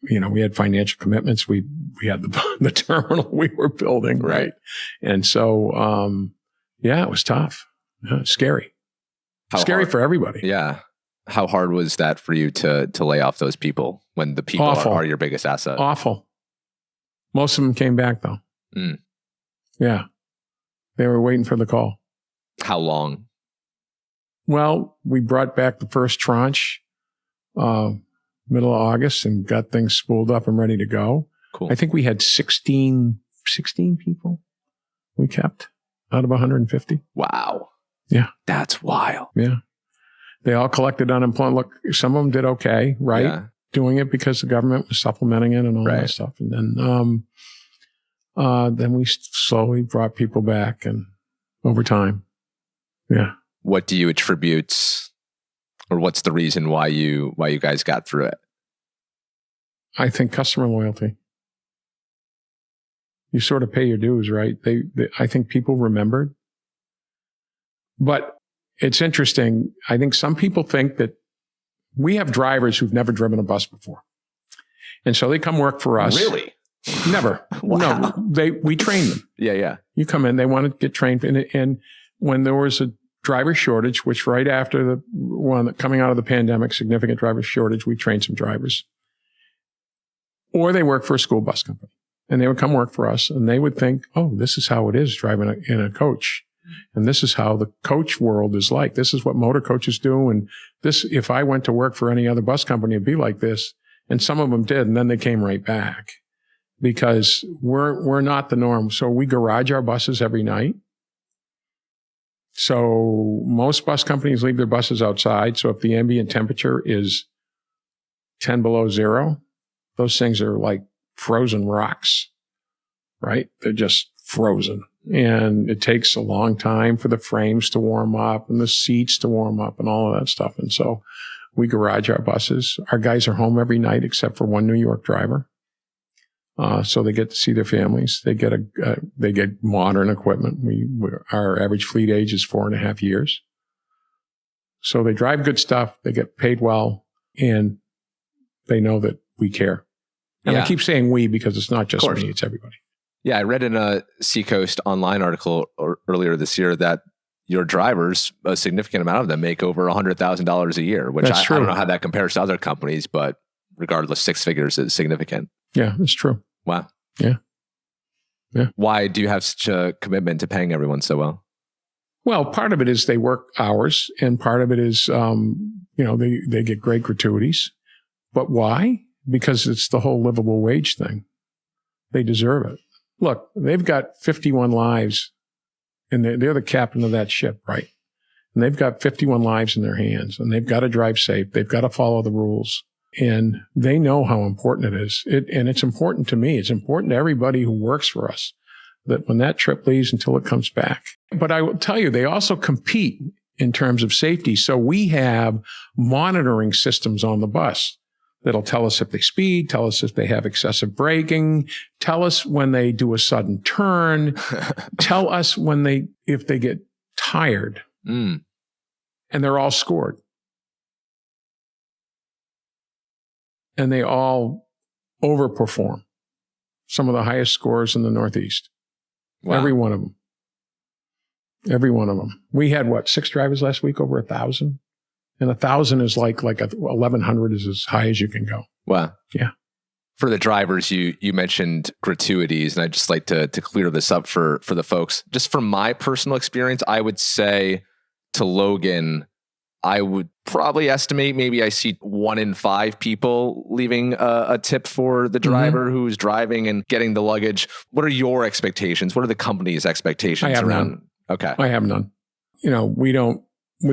We had financial commitments. We had the terminal we were building. Right. And so, it was tough. Scary. Scary for everybody. Yeah. How hard was that for you to lay off those people when the people are your biggest asset? Awful. Most of them came back though. Yeah. They were waiting for the call. How long? Well, we brought back the first tranche, middle of August and got things spooled up and ready to go. Cool. I think we had 16 people we kept out of 150. Wow. Yeah. That's wild. Yeah. They all collected unemployment. Look, some of them did okay, right? Yeah. Doing it because the government was supplementing it and all that stuff. And then we slowly brought people back and over time. Yeah. What do you attribute, or what's the reason why you guys got through it? I think customer loyalty. You sort of pay your dues, right? I think people remembered. But it's interesting. I think some people think that we have drivers who've never driven a bus before. And so they come work for us. Really? Never. Wow. No, we train them. Yeah. You come in, they want to get trained. And when there was a driver shortage, which right after the one coming out of the pandemic, significant driver shortage, we trained some drivers. Or they work for a school bus company. And they would come work for us and they would think, oh, this is how it is driving in a coach. And this is how the coach world is like. This is what motor coaches do. And this, if I went to work for any other bus company, it'd be like this. And some of them did. And then they came right back because we're not the norm. So we garage our buses every night. So most bus companies leave their buses outside. So if the ambient temperature is 10 below zero, those things are like frozen rocks, right? They're just frozen. And it takes a long time for the frames to warm up and the seats to warm up and all of that stuff. And so we garage our buses. Our guys are home every night except for one New York driver. So they get to see their families. They get modern equipment. Our average fleet age is 4.5 years. So they drive good stuff. They get paid well, and they know that we care. And I keep saying we because it's not just me; it's everybody. Yeah, I read in a Seacoast online article earlier this year that your drivers, a significant amount of them, make over $100,000 a year, which I don't know how that compares to other companies, but regardless, 6 figures is significant. Yeah, it's true. Wow. Yeah. Why do you have such a commitment to paying everyone so well? Well, part of it is they work hours, and part of it is, they get great gratuities. But why? Because it's the whole livable wage thing. They deserve it. Look, they've got 51 lives, and they're the captain of that ship, right? And they've got 51 lives in their hands, and they've got to drive safe. They've got to follow the rules. And they know how important it is. And it's important to me. It's important to everybody who works for us that when that trip leaves until it comes back. But I will tell you, they also compete in terms of safety. So we have monitoring systems on the bus that'll tell us if they speed, tell us if they have excessive braking, tell us when they do a sudden turn, tell us if they get tired. And they're all scored. And they all overperform. Some of the highest scores in the Northeast. Wow. Every one of them. Every one of them. We had 6 drivers last week, over 1,000. And 1,000 is like 1,100 is as high as you can go. Wow. Yeah. For the drivers, you mentioned gratuities, and I'd just like to clear this up for the folks. Just from my personal experience, I would say to Logan, I would probably estimate maybe I see 1 in 5 people leaving a tip for the driver who's driving and getting the luggage. What are your expectations? What are the company's expectations? I have none. Okay. I have none. We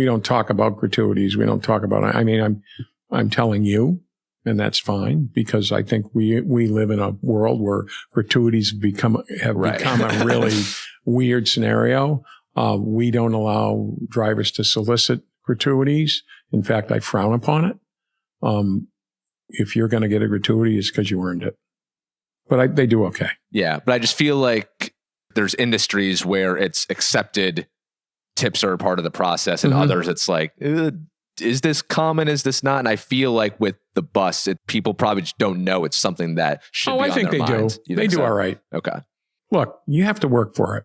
don't talk about gratuities. We don't talk about, I'm telling you, and that's fine because I think we live in a world where gratuities have become a really weird scenario. We don't allow drivers to solicit gratuities. In fact, I frown upon it. If you're going to get a gratuity, it's because you earned it. But they do okay. Yeah, but I just feel like there's industries where it's accepted. Tips are a part of the process, and others it's like, is this common? Is this not? And I feel like with the bus, people probably just don't know it's something that should be on their mind. I think they do. They do all right. Okay. Look, you have to work for it.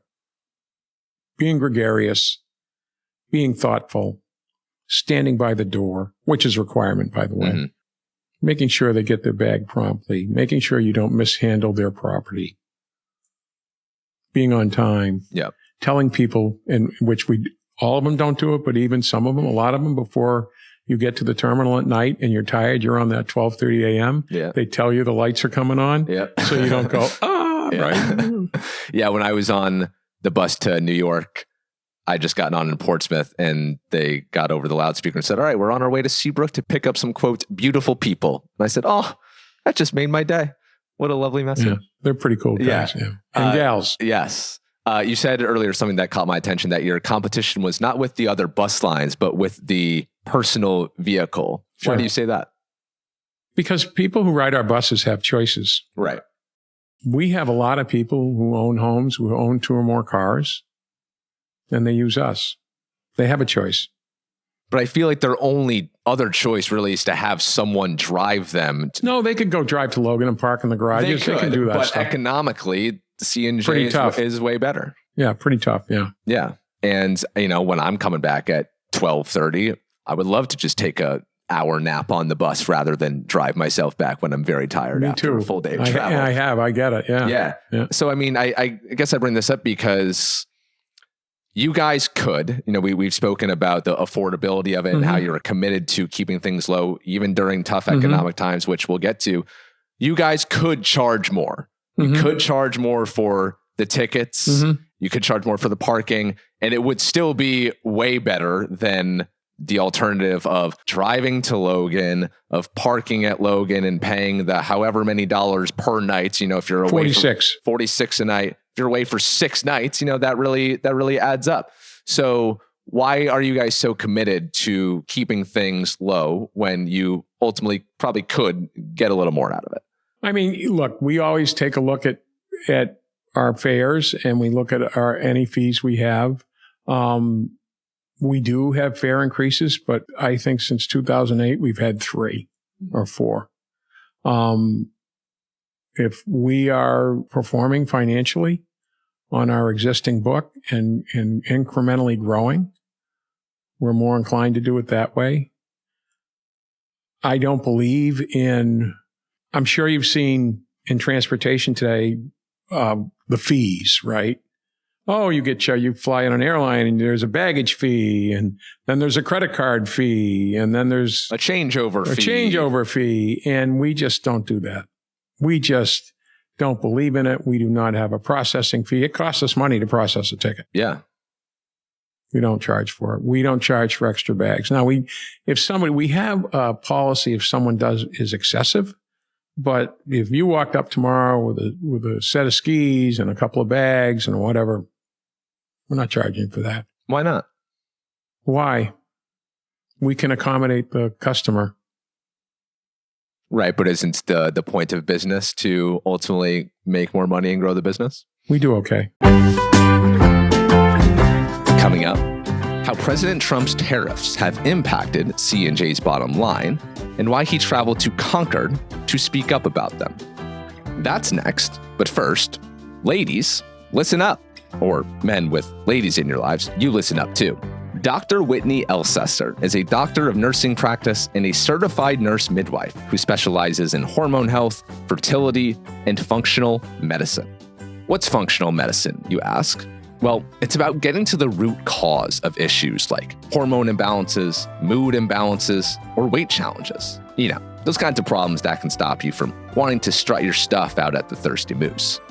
Being gregarious, being thoughtful, standing by the door, which is a requirement, by the way, making sure they get their bag promptly, making sure you don't mishandle their property, being on time, telling people, in which all of them don't do it, but even some of them, a lot of them, before you get to the terminal at night and you're tired, you're on that 12:30 a.m. They tell you the lights are coming on, so you don't go, right? Yeah, when I was on the bus to New York, I just gotten on in Portsmouth, and they got over the loudspeaker and said, all right, we're on our way to Seabrook to pick up some, quote, beautiful people. And I said, oh, that just made my day. What a lovely message. Yeah, they're pretty cool guys. Yeah. And gals. Yes. You said earlier something that caught my attention, that your competition was not with the other bus lines, but with the personal vehicle. Why do you say that? Because people who ride our buses have choices. Right. We have a lot of people who own homes, who own 2 or more cars, and they use us. They have a choice. But I feel like their only other choice really is to have someone drive them. No, they could go drive to Logan and park in the garage. They can do that but stuff. Economically, the CNG is way better. Yeah, pretty tough, yeah. Yeah. And, when I'm coming back at 12:30, I would love to just take a hour nap on the bus rather than drive myself back when I'm very tired after a full day of travel. I get it, yeah. So, I guess I bring this up because you guys could, we've spoken about the affordability of it and how you're committed to keeping things low, even during tough economic times, which we'll get to. You guys could charge more. You could charge more for the tickets. You could charge more for the parking, and it would still be way better than the alternative of driving to Logan, of parking at Logan and paying the however many dollars per night. If you're away 46 a night, if you're away for 6 nights, that really adds up. So why are you guys so committed to keeping things low when you ultimately probably could get a little more out of it? I mean, look, we always take a look at our fares, and we look at any fees we have. We do have fare increases, but I think since 2008, we've had 3 or 4. If we are performing financially on our existing book and incrementally growing, we're more inclined to do it that way. I don't believe in, I'm sure you've seen in transportation today, the fees, right? Oh, you fly on an airline and there's a baggage fee, and then there's a credit card fee, and then there's a changeover fee. And we just don't do that. We just don't believe in it. We do not have a processing fee. It costs us money to process a ticket. Yeah. We don't charge for it. We don't charge for extra bags. Now, we have a policy if someone is excessive. But if you walked up tomorrow with a set of skis and a couple of bags and whatever, we're not charging for that. Why not? Why? We can accommodate the customer. Right, but isn't the point of business to ultimately make more money and grow the business? We do okay. Coming up, how President Trump's tariffs have impacted C&J's bottom line, and why he traveled to Concord to speak up about them. That's next, but first, ladies, listen up. Or men with ladies in your lives, you listen up too. Dr. Whitney Elsesser is a doctor of nursing practice and a certified nurse midwife who specializes in hormone health, fertility, and functional medicine. What's functional medicine, you ask? Well, it's about getting to the root cause of issues like hormone imbalances, mood imbalances, or weight challenges. Those kinds of problems that can stop you from wanting to strut your stuff out at the Thirsty Moose.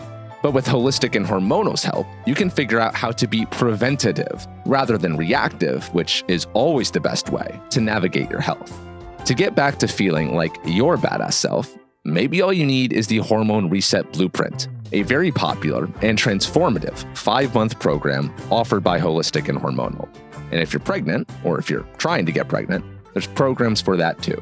But with holistic and hormonal's help, you can figure out how to be preventative rather than reactive, which is always the best way to navigate your health. To get back to feeling like your badass self, maybe all you need is the Hormone Reset Blueprint, a very popular and transformative 5-month program offered by Holistic and Hormonal. And if you're pregnant, or if you're trying to get pregnant, there's programs for that too.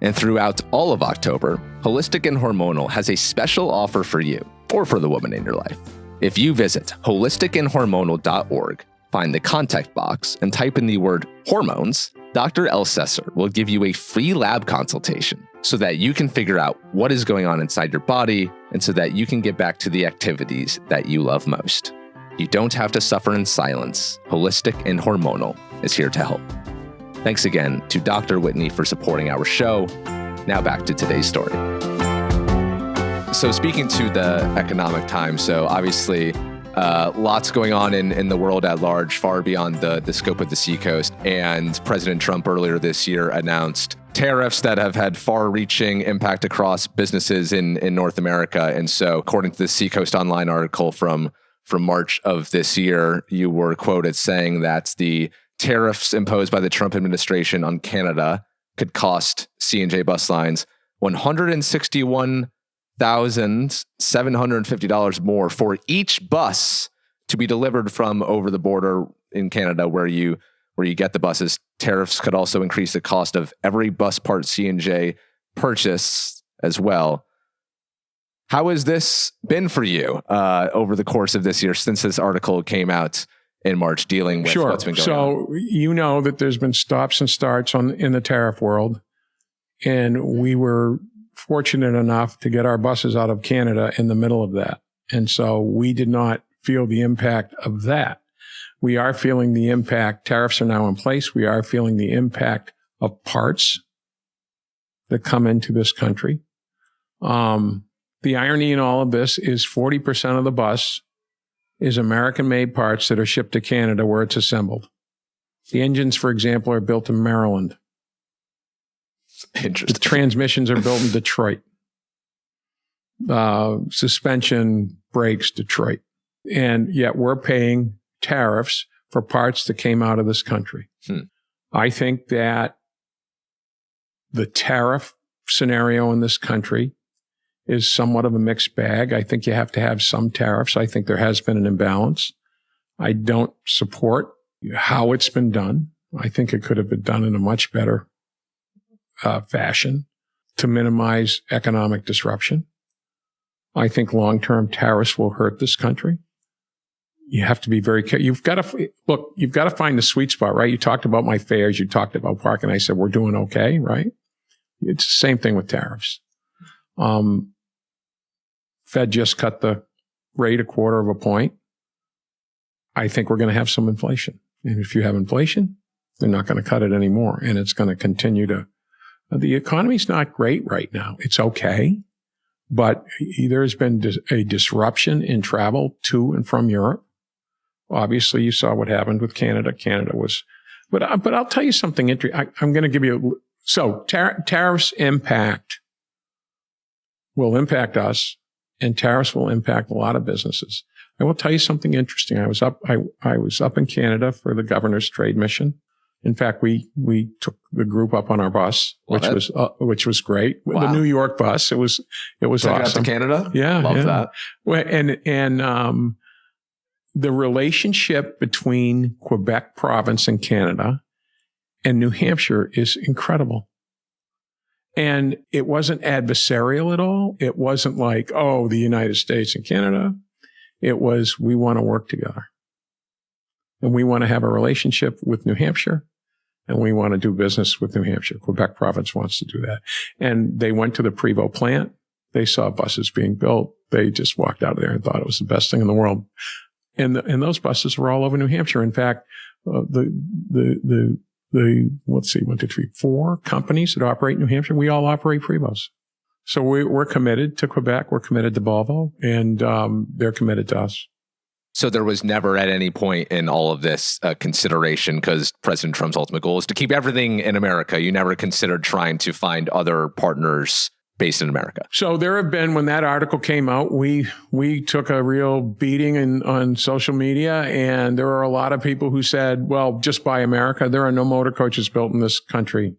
And throughout all of October, Holistic and Hormonal has a special offer for you, or for the woman in your life. If you visit holisticandhormonal.org, find the contact box, and type in the word hormones, Dr. Elsesser will give you a free lab consultation so that you can figure out what is going on inside your body and so that you can get back to the activities that you love most. You don't have to suffer in silence. Holistic and Hormonal is here to help. Thanks again to Dr. Whitney for supporting our show. Now back to today's story. So speaking to the economic times, so obviously lots going on in the world at large, far beyond the scope of the Seacoast. And President Trump earlier this year announced tariffs that have had far-reaching impact across businesses in North America. And so according to the Seacoast Online article from March of this year, you were quoted saying that the tariffs imposed by the Trump administration on Canada could cost C&J bus lines $161,750 more for each bus to be delivered from over the border in Canada where you get the buses. Tariffs could also increase the cost of every bus part C&J purchase as well. How has this been for you over the course of this year since this article came out in March dealing with what's been going on? So you know that there's been stops and starts in the tariff world, and we were fortunate enough to get our buses out of Canada in the middle of that. And so we did not feel the impact of that. We are feeling the impact. Tariffs are now in place. We are feeling the impact of parts that come into this country. The irony in all of this is 40% of the bus is American-made parts that are shipped to Canada where it's assembled. The engines, for example, are built in Maryland. Interesting. The transmissions are built in Detroit. Suspension, brakes, Detroit. And yet we're paying tariffs for parts that came out of this country. I think that the tariff scenario in this country is somewhat of a mixed bag. I think you have to have some tariffs. I think there has been an imbalance. I don't support how it's been done. I think it could have been done in a much better fashion to minimize economic disruption. I think long-term tariffs will hurt this country. You have to be very careful. You've got to find the sweet spot, right? You talked about my fares. You talked about parking. I said, we're doing okay, right? It's the same thing with tariffs. Fed just cut the rate 1/4 point. I think we're going to have some inflation. And if you have inflation, they're not going to cut it anymore. And it's going to continue to, the economy's not great right now. It's okay. But there's been a disruption in travel to and from Europe. Obviously, you saw what happened with Canada. Canada was, but I'll tell you something interesting. I'm going to give you, tariffs will impact us, and tariffs will impact a lot of businesses. I will tell you something interesting. I was up in Canada for the governor's trade mission. In fact, we took the group up on our bus, which was great. Wow. The New York bus. It was awesome. Out to Canada? Yeah. Love that. Well, and the relationship between Quebec province and Canada and New Hampshire is incredible. And it wasn't adversarial at all. It wasn't like, oh, the United States and Canada. It was, we want to work together. And we want to have a relationship with New Hampshire. And we want to do business with New Hampshire. Quebec province wants to do that. And they went to the Prévost plant. They saw buses being built. They just walked out of there and thought it was the best thing in the world. And those buses were all over New Hampshire. In fact, the 4 companies that operate in New Hampshire, we all operate Prévost. So we're committed to Quebec. We're committed to Volvo, and they're committed to us. So there was never at any point in all of this consideration, because President Trump's ultimate goal is to keep everything in America. You never considered trying to find other partners based in America. So there have been, when that article came out, we took a real beating on social media, and there are a lot of people who said, well, just buy America. There are no motor coaches built in this country.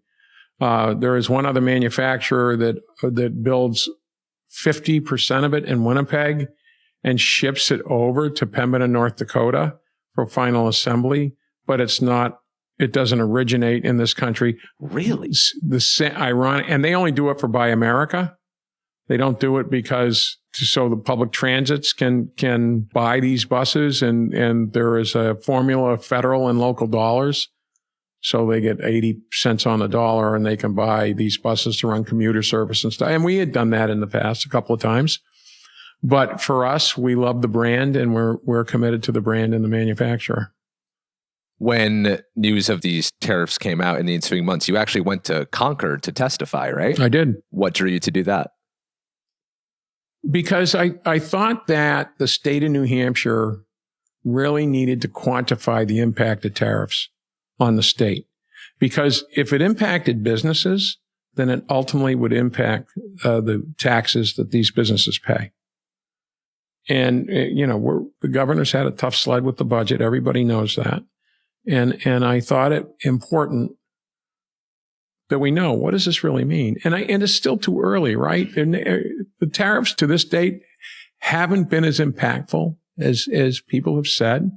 There is one other manufacturer that builds 50% of it in Winnipeg and ships it over to Pembina, North Dakota for final assembly, but it doesn't originate in this country. Really? Ironic. And they only do it for Buy America. They don't do it so the public transits can buy these buses, and there is a formula of federal and local dollars. So they get 80 cents on the dollar, and they can buy these buses to run commuter service and stuff. And we had done that in the past a couple of times. But for us, we love the brand, and we're committed to the brand and the manufacturer. When news of these tariffs came out in the ensuing months, you actually went to Concord to testify, right? I did. What drew you to do that? Because I thought that the state of New Hampshire really needed to quantify the impact of tariffs on the state. Because if it impacted businesses, then it ultimately would impact the taxes that these businesses pay. And, the governor's had a tough sled with the budget. Everybody knows that. And I thought it important that we know, what does this really mean? And it's still too early, right? And the tariffs to this date haven't been as impactful as people have said,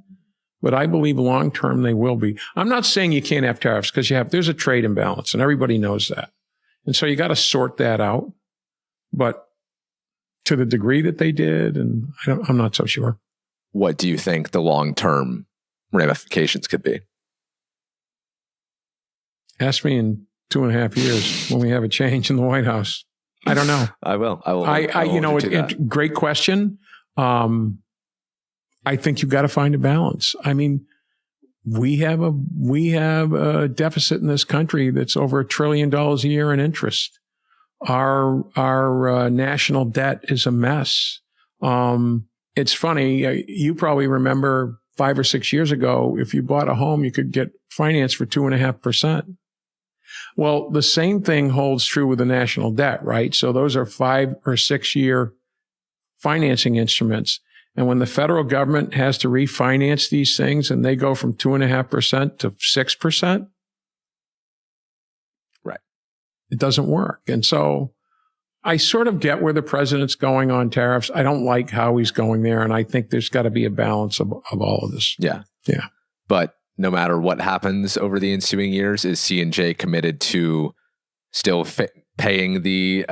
but I believe long term they will be. I'm not saying you can't have tariffs, because there's a trade imbalance, and everybody knows that. And so you got to sort that out. But to the degree that they did, and I'm not so sure. What do you think the long-term ramifications could be? Ask me in 2.5 years when we have a change in the White House. I don't know. I will. Great question. I think you've got to find a balance. I mean, we have a deficit in this country that's over $1 trillion a year in interest. Our national debt is a mess. It's funny. You probably remember 5 or 6 years ago, if you bought a home, you could get financed for 2.5%. Well, the same thing holds true with the national debt, right? So those are 5 or 6 year financing instruments. And when the federal government has to refinance these things and they go from 2.5% to 6%, right, it doesn't work. And so I sort of get where the president's going on tariffs. I don't like how he's going there. And I think there's got to be a balance of all of this. Yeah. Yeah. But no matter what happens over the ensuing years, is C&J committed to still paying the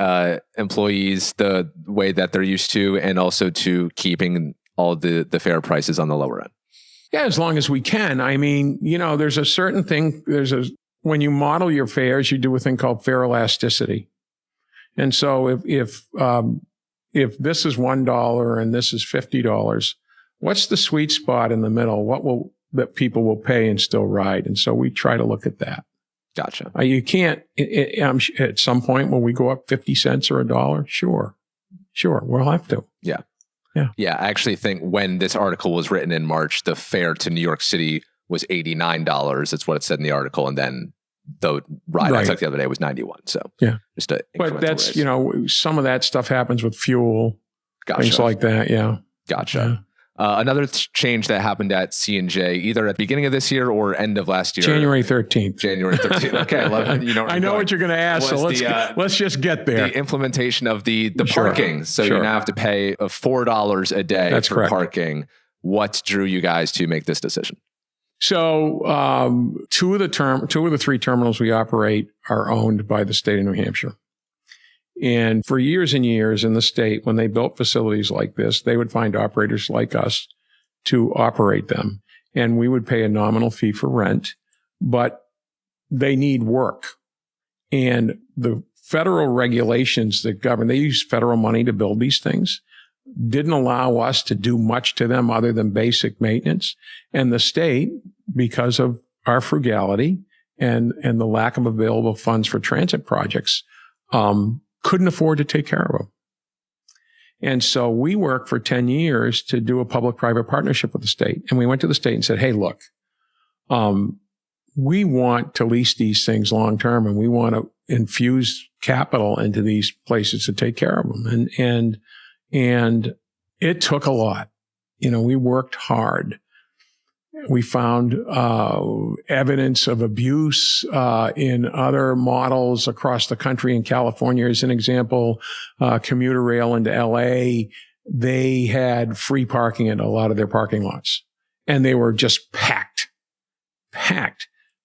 employees the way that they're used to, and also to keeping all the fair prices on the lower end? Yeah, as long as we can. I mean, there's a certain thing. When you model your fares, you do a thing called fare elasticity. And so if this is $1 and this is $50, what's the sweet spot in the middle? That people will pay and still ride? And so we try to look at that. Gotcha. You can't, at some point, will we go up 50 cents or $1? Sure. We'll have to. Yeah. Yeah. Yeah. I actually think when this article was written in March, the fare to New York City was $89. That's what it said in the article. And then the ride I took the other day was 91. So yeah, but that's, raise. Some of that stuff happens with fuel, things like that. Yeah. Gotcha. Yeah. Another change that happened at C&J, either at the beginning of this year or end of last year. January 13th. Okay. I love it. I know what you're going to ask. So let's just get there. The implementation of the parking. So you now have to pay $4 a day for parking. What drew you guys to make this decision? So two of the 3 terminals we operate are owned by the state of New Hampshire. And for years and years in the state, when they built facilities like this, they would find operators like us to operate them. And we would pay a nominal fee for rent, but they need work. And the federal regulations that govern, they use federal money to build these things, didn't allow us to do much to them other than basic maintenance. And the state, because of our frugality and the lack of available funds for transit projects, couldn't afford to take care of them. And so we worked for 10 years to do a public-private partnership with the state. And we went to the state and said, hey, look, we want to lease these things long-term, and we want to infuse capital into these places to take care of them. And it took a lot. We worked hard. We found evidence of abuse in other models across the country. In California, as an example, commuter rail into LA, they had free parking at a lot of their parking lots. And they were just packed.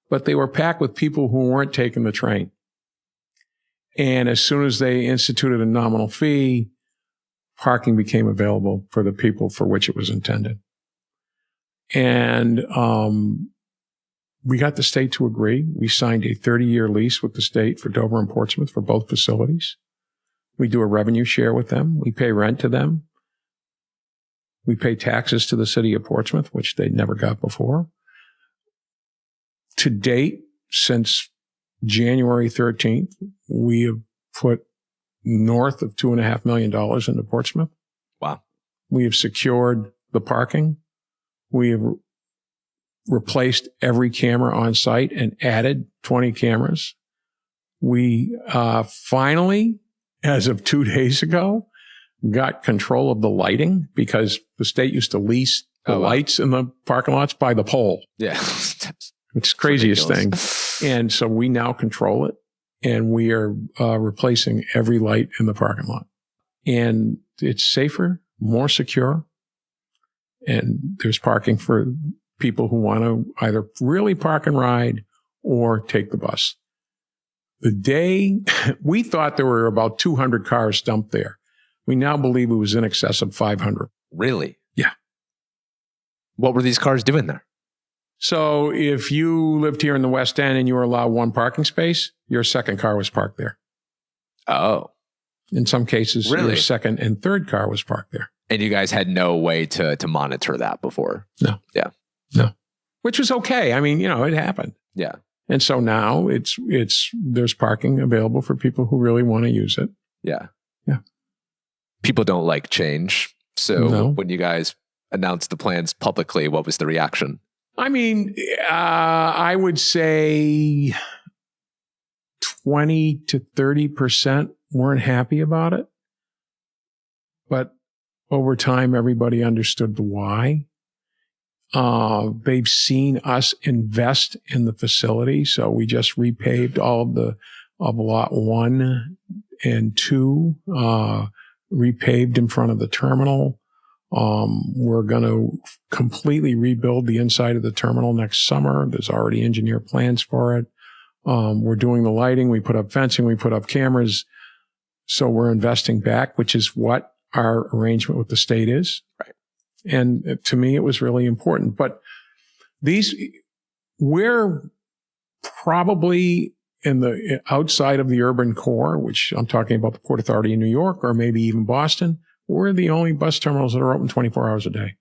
But they were packed with people who weren't taking the train. And as soon as they instituted a nominal fee, parking became available for the people for which it was intended. And we got the state to agree. We signed a 30-year lease with the state for Dover and Portsmouth for both facilities. We do a revenue share with them. We pay rent to them. We pay taxes to the city of Portsmouth, which they never got before. To date, since January 13th, we have put north of $2.5 million into Portsmouth. Wow. We have secured the parking. We have replaced every camera on site and added 20 cameras. We finally, as of 2 days ago, got control of the lighting, because the state used to lease the lights in the parking lots by the pole. Yeah. It's the craziest thing. And so we now control it, and we are replacing every light in the parking lot. And it's safer, more secure. And there's parking for people who want to either really park and ride or take the bus. The day we thought there were about 200 cars dumped there, we now believe it was in excess of 500. Really? Yeah. What were these cars doing there? So if you lived here in the West End and you were allowed one parking space, your second car was parked there. Oh. In some cases, your second and third car was parked there. And you guys had no way to monitor that before? No. Yeah. No. Which was okay. I mean, it happened. Yeah. And so now there's parking available for people who really want to use it. Yeah. Yeah. People don't like change. So No. when you guys announced the plans publicly, what was the reaction? I mean, I would say 20 to 30% weren't happy about it. But over time, everybody understood the why. They've seen us invest in the facility. So we just repaved all of lot 1 and 2, repaved in front of the terminal. We're going to completely rebuild the inside of the terminal next summer. There's already engineer plans for it. We're doing the lighting. We put up fencing. We put up cameras. So we're investing back, which is what our arrangement with the state is. Right. And to me, it was really important. But we're probably in the outside of the urban core, which I'm talking about the Port Authority in New York or maybe even Boston. We're the only bus terminals that are open 24 hours a day.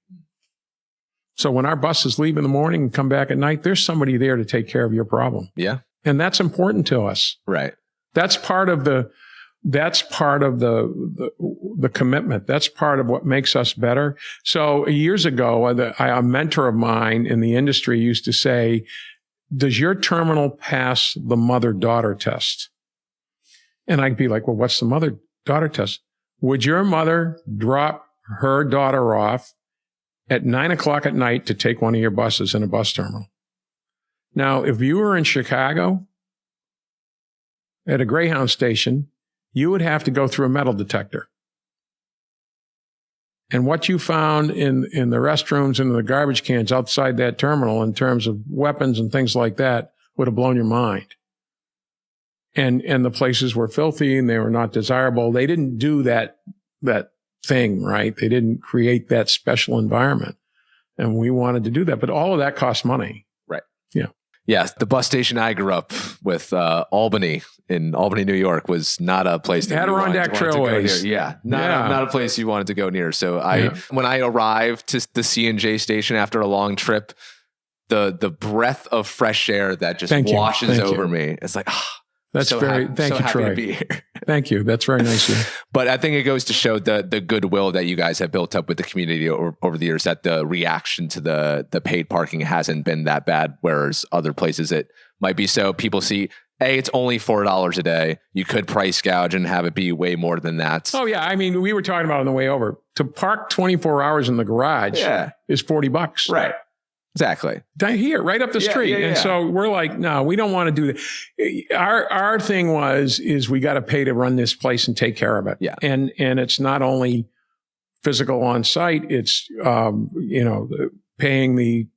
So when our buses leave in the morning and come back at night, there's somebody there to take care of your problem. Yeah. And that's important to us. Right. That's part of the commitment. That's part of what makes us better. So years ago, a mentor of mine in the industry used to say, does your terminal pass the mother-daughter test? And I'd be like, well, what's the mother-daughter test? Would your mother drop her daughter off at 9:00 at night to take one of your buses in a bus terminal? Now, if you were in Chicago at a Greyhound station, you would have to go through a metal detector. And what you found in the restrooms and the garbage cans outside that terminal in terms of weapons and things like that would have blown your mind. And the places were filthy and they were not desirable. They didn't do that thing, right? They didn't create that special environment. And we wanted to do that. But all of that costs money. Right. Yeah. Yes, the bus station I grew up with, Albany, in Albany, New York, was not a place that Adirondack Trailways. Yeah, not a place you wanted to go near. So when I arrived to the C&J station after a long trip, the breath of fresh air that just washes over me. It's like, that's so very, thank you, happy Troy. to be here. Thank you. That's very nice of you. But I think it goes to show the goodwill that you guys have built up with the community over the years, that the reaction to the paid parking hasn't been that bad, whereas other places it might be. So people see, it's only $4 a day. You could price gouge and have it be way more than that. Oh, yeah. I mean, we were talking about on the way over. To park 24 hours in the garage is $40. Right. Exactly. Here, right up the street. And so we're like, no, we don't want to do that. Our thing is we got to pay to run this place and take care of it. Yeah. And it's not only physical on site, it's, paying the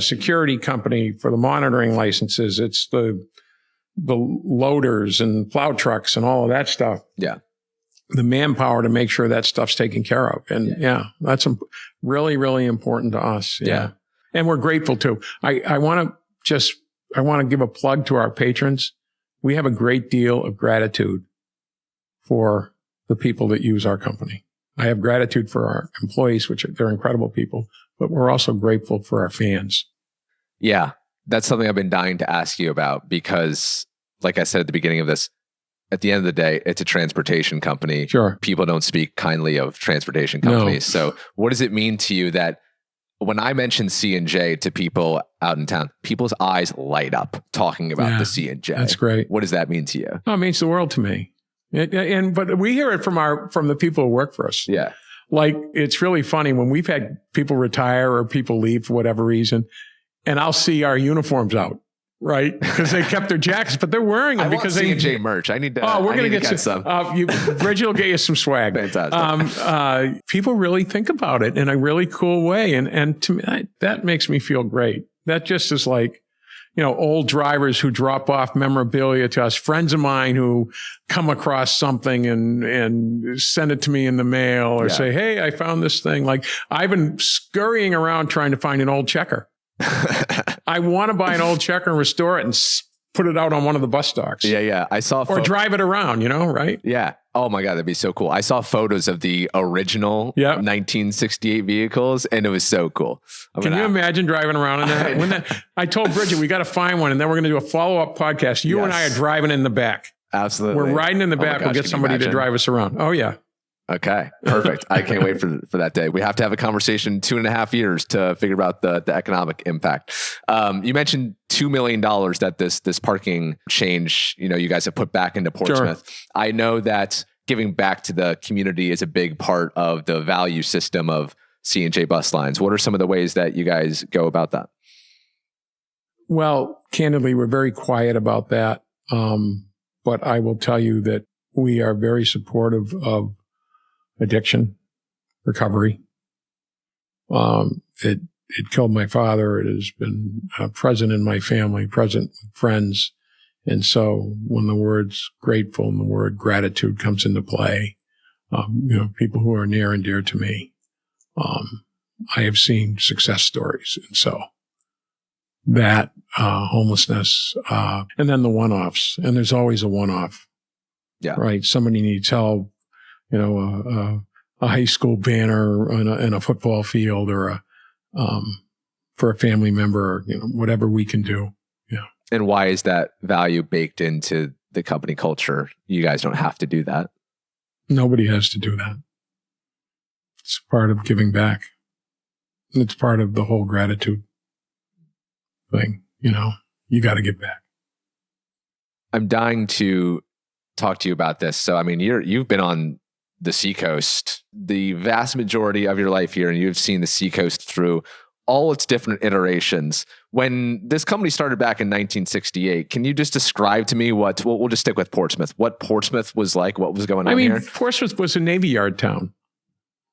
security company for the monitoring licenses. It's the loaders and plow trucks and all of that stuff. Yeah. The manpower to make sure that stuff's taken care of. And that's really, really important to us. Yeah. And we're grateful too. I want to give a plug to our patrons. We have a great deal of gratitude for the people that use our company. I have gratitude for our employees, they're incredible people, but we're also grateful for our fans. Yeah. That's something I've been dying to ask you about because, like I said at the beginning of this, at the end of the day, it's a transportation company. Sure. People don't speak kindly of transportation companies. No. So what does it mean to you that when I mention C&J to people out in town, people's eyes light up talking about the C&J? That's great. What does that mean to you? Oh, it means the world to me. But we hear it from the people who work for us. Yeah. Like, it's really funny when we've had people retire or people leave for whatever reason, and I'll see our uniforms out, right? Because they kept their jackets, but they're wearing them because they C&J merch. I need to. We're going to get some. Bridget will get you some swag. Fantastic. People really think about it in a really cool way, and to me, that makes me feel great. That just is like, old drivers who drop off memorabilia to us, friends of mine who come across something and send it to me in the mail or say, hey, I found this thing. Like, I've been scurrying around trying to find an old checker. I want to buy an old checker and restore it and put it out on one of the bus docks. Yeah. I saw or drive it around, right? Yeah. Oh my God, that'd be so cool. I saw photos of the original 1968 vehicles and it was so cool. Can you imagine driving around in that? I told Bridget, we got to find one and then we're going to do a follow-up podcast. You and I are driving in the back. Absolutely. We're riding in the back. We'll get somebody to drive us around. Oh yeah. Okay, perfect. I can't wait for that day. We have to have a conversation 2.5 years to figure out the economic impact. You mentioned $2 million that this parking change, you guys have put back into Portsmouth. Sure. I know that giving back to the community is a big part of the value system of C&J bus lines. What are some of the ways that you guys go about that? Well, candidly, we're very quiet about that. But I will tell you that we are very supportive of addiction, recovery. It killed my father. It has been present in my family, present with friends. And so when the words grateful and the word gratitude comes into play, people who are near and dear to me, I have seen success stories. And so that homelessness, and then the one-offs, and there's always a one-off. Yeah. Right. Somebody needs help, a high school banner in a football field or for a family member, whatever we can do. Yeah. And why is that value baked into the company culture? You guys don't have to do that. Nobody has to do that. It's part of giving back. It's part of the whole gratitude thing. You got to give back. I'm dying to talk to you about this. So, you've been on the Seacoast the vast majority of your life here, and you've seen the Seacoast through all its different iterations. When this company started back in 1968, can you just describe to me we'll just stick with Portsmouth, what Portsmouth was like, what was going on here? Portsmouth was a Navy Yard town,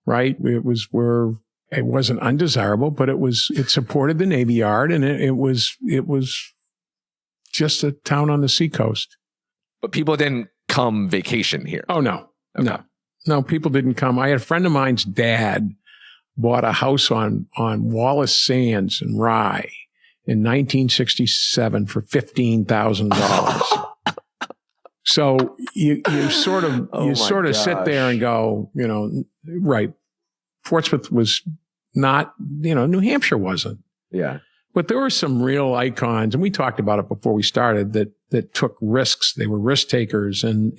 right? It wasn't undesirable, but it supported the Navy Yard, and it was just a town on the Seacoast. But people didn't come vacation here. Oh, no. Okay. No, people didn't come. I had a friend of mine's dad bought a house on Wallace Sands in Rye in 1967 for $15,000. So you sort of sit there and go, right. Portsmouth was not, New Hampshire wasn't. Yeah. But there were some real icons, and we talked about it before we started, that took risks. They were risk takers. And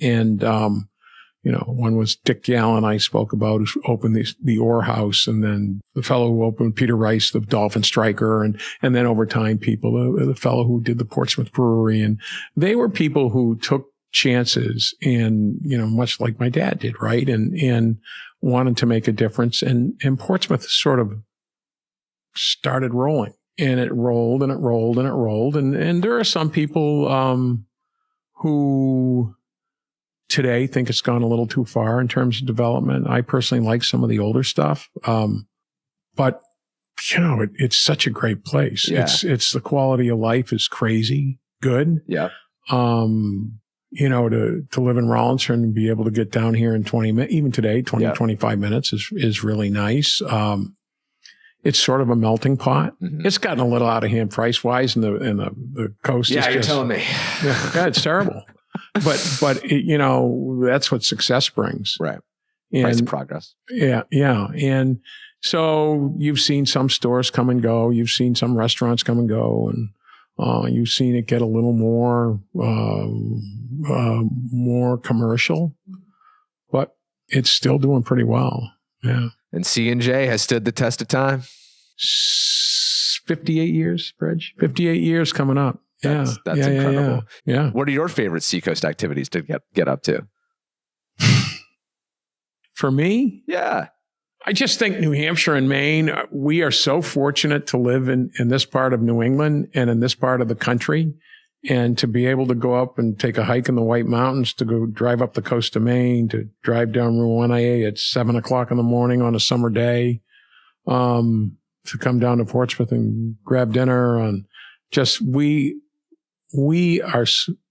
one was Dick Gallen I spoke about, who opened the Orr House, and then the fellow who opened Peter Rice, the Dolphin Striker, and then over time the fellow who did the Portsmouth Brewery. And they were people who took chances and, much like my dad did, right? And wanted to make a difference. And Portsmouth sort of started rolling. And it rolled and it rolled and it rolled. And there are some people who today think it's gone a little too far in terms of development. I personally like some of the older stuff. But it's such a great place. Yeah. It's the quality of life is crazy good. Yeah. To live in Rollinsford and be able to get down here in 20 minutes, even today, 25 minutes is really nice. It's sort of a melting pot. Mm-hmm. It's gotten a little out of hand price wise, and the coast. Yeah, you're telling me. Yeah, it's terrible. But that's what success brings. Right. Price of progress. Yeah. And so you've seen some stores come and go. You've seen some restaurants come and go, and you've seen it get a little more commercial, but it's still doing pretty well. Yeah. And C&J has stood the test of time. 58 years, Bridge. 58 years coming up. That's incredible. Yeah. What are your favorite Seacoast activities to get up to? For me? Yeah. I just think New Hampshire and Maine, we are so fortunate to live in this part of New England and in this part of the country, and to be able to go up and take a hike in the White Mountains, to go drive up the coast of Maine, to drive down Route 1A at 7:00 in the morning on a summer day, to come down to Portsmouth and grab dinner. And just we are,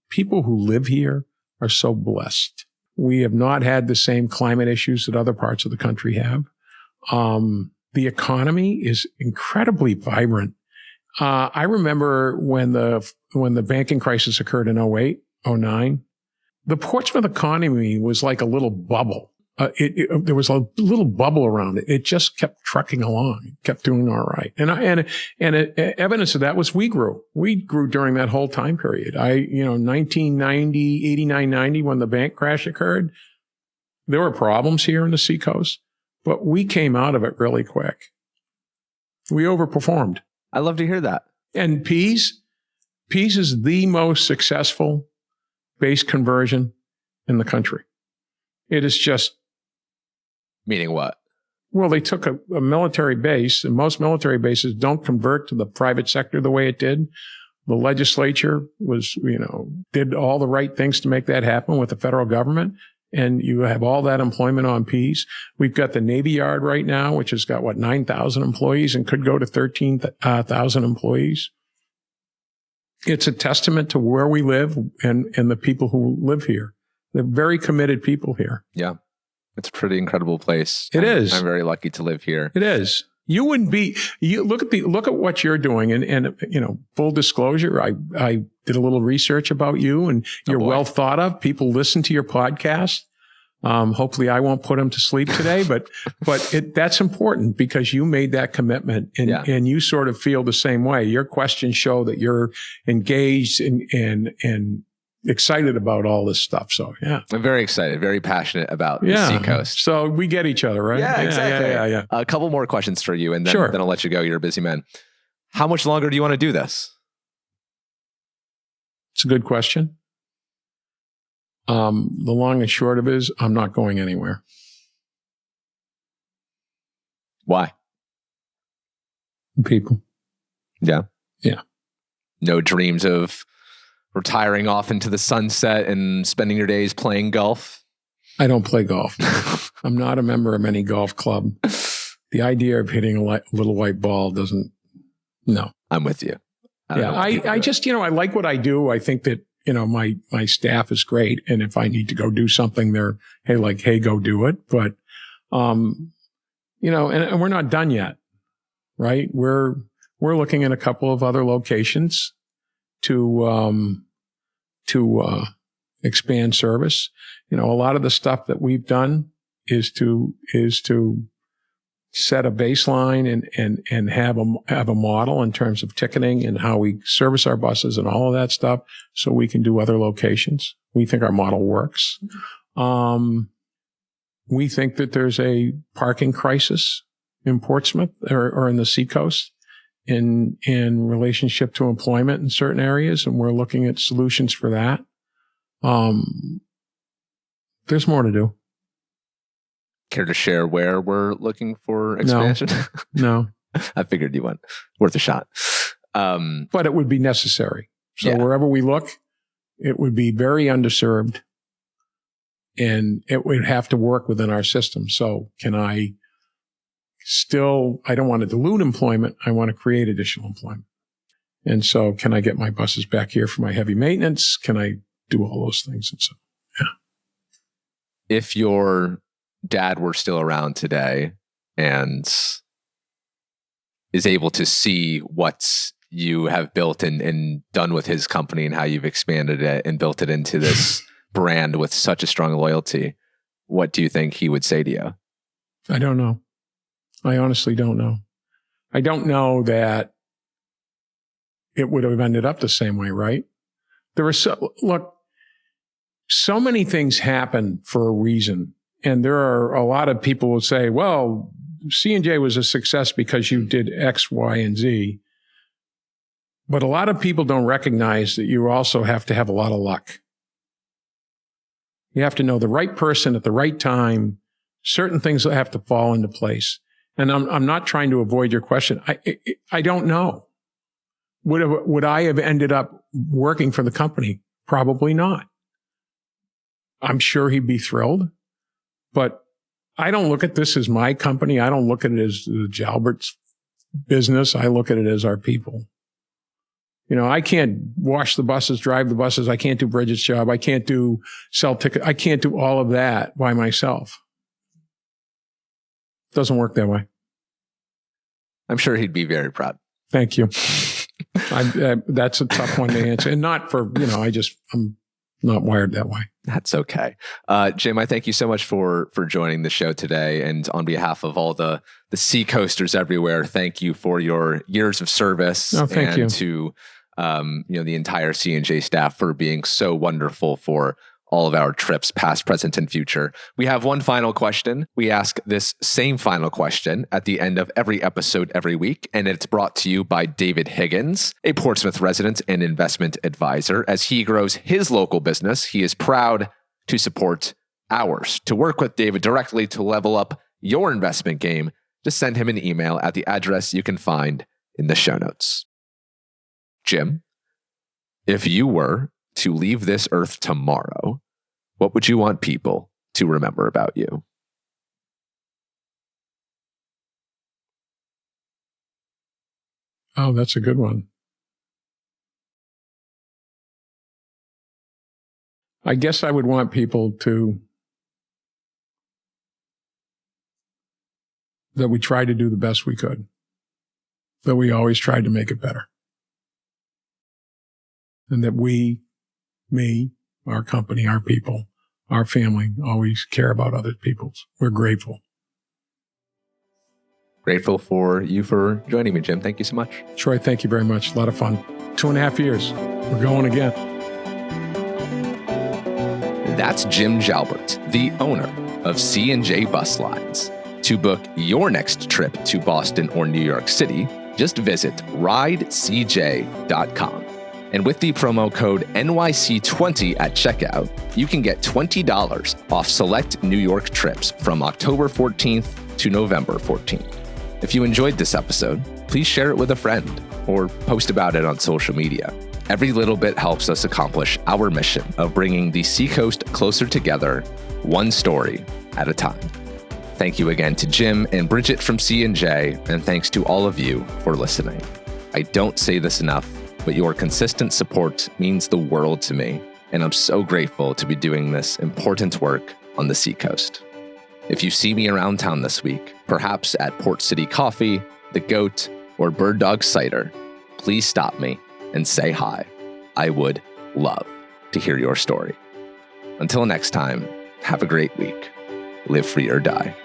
people who live here are so blessed. We have not had the same climate issues that other parts of the country have. The economy is incredibly vibrant. I remember when the banking crisis occurred in 2008, 2009, the Portsmouth economy was like a little bubble. There was a little bubble around it. It just kept trucking along. It kept doing all right. And evidence of that was we grew. We grew during that whole time period. 1990, 89, 90, when the bank crash occurred, There were problems here in the Seacoast, but we came out of it really quick. We overperformed. I love to hear that. And Pease is the most successful base conversion in the country. It is just... Meaning what? Well, they took a military base, and most military bases don't convert to the private sector the way it did. The legislature did all the right things to make that happen with the federal government. And you have all that employment on Pease. We've got the Navy Yard right now, which has got, 9,000 employees and could go to 13,000 employees. It's a testament to where we live and the people who live here. They're very committed people here. Yeah. It's a pretty incredible place. It is. I'm very lucky to live here. It is. You wouldn't be, look at what you're doing. And full disclosure, I did a little research about you, and you're well thought of. People listen to your podcast. Hopefully I won't put them to sleep today, but that's important because you made that commitment, and you sort of feel the same way. Your questions show that you're engaged and excited about all this stuff. So yeah, I'm very excited, very passionate about the Seacoast. So we get each other, right? Yeah, exactly. Yeah. A couple more questions for you, and then I'll let you go. You're a busy man. How much longer do you want to do this? It's a good question. The long and short of it is I'm not going anywhere. Why? People. Yeah. Yeah. No dreams of retiring off into the sunset and spending your days playing golf? I don't play golf. I'm not a member of any golf club. The idea of hitting a little white ball doesn't, no. I'm with you. I just, I like what I do. I think that, my staff is great. And if I need to go do something, they're, hey, go do it. But, and we're not done yet, right? We're looking at a couple of other locations to expand service. A lot of the stuff that we've done is to set a baseline and have a model in terms of ticketing and how we service our buses and all of that stuff, so we can do other locations. We think our model works. We think that there's a parking crisis in Portsmouth or in the Seacoast in relationship to employment in certain areas, and we're looking at solutions for that. There's more to do. Care to share where we're looking for expansion? No. I figured you went. Worth a shot. But it would be necessary. So wherever we look, it would be very underserved, and it would have to work within our system. So I don't want to dilute employment. I want to create additional employment. And so can I get my buses back here for my heavy maintenance? Can I do all those things? And so, yeah. If your dad were still around today and is able to see what you have built and done with his company and how you've expanded it and built it into this brand with such a strong loyalty, what do you think he would say to you? I don't know. I honestly don't know. I don't know that it would have ended up the same way, right? So many things happen for a reason. And there are a lot of people who say, well, C&J was a success because you did X, Y, and Z. But a lot of people don't recognize that you also have to have a lot of luck. You have to know the right person at the right time. Certain things have to fall into place. And I'm not trying to avoid your question. I don't know. Would I have ended up working for the company? Probably not. I'm sure he'd be thrilled. But I don't look at this as my company. I don't look at it as the Jalbert's business. I look at it as our people. I can't wash the buses, drive the buses. I can't do Bridget's job. I can't sell tickets. I can't do all of that by myself. Doesn't work that way. I'm sure he'd be very proud. Thank you. That's a tough one to answer. And not for, I'm not wired that way. That's okay. Jim, I thank you so much for joining the show today. And on behalf of all the Seacoasters everywhere, thank you for your years of service. Oh, thank you. To the entire C&J staff for being so wonderful for all of our trips, past, present, and future. We have one final question. We ask this same final question at the end of every episode every week, and it's brought to you by David Higgins, a Portsmouth resident and investment advisor. As he grows his local business, he is proud to support ours. To work with David directly to level up your investment game, just send him an email at the address you can find in the show notes. Jim, if you were to leave this earth tomorrow, what would you want people to remember about you? Oh, that's a good one. I guess I would want people that we tried to do the best we could, that we always tried to make it better. And that we, our company, our people, our family, always care about other people's. We're grateful. Grateful for you for joining me, Jim. Thank you so much. Troy, thank you very much. A lot of fun. 2.5 years. We're going again. That's Jim Jalbert, the owner of C&J Bus Lines. To book your next trip to Boston or New York City, just visit ridecj.com. And with the promo code NYC20 at checkout, you can get $20 off select New York trips from October 14th to November 14th. If you enjoyed this episode, please share it with a friend or post about it on social media. Every little bit helps us accomplish our mission of bringing the Seacoast closer together, one story at a time. Thank you again to Jim and Bridget from C&J, and thanks to all of you for listening. I don't say this enough, but your consistent support means the world to me, and I'm so grateful to be doing this important work on the Seacoast. If you see me around town this week, perhaps at Port City Coffee, The Goat, or Bird Dog Cider, please stop me and say hi. I would love to hear your story. Until next time, have a great week. Live free or die.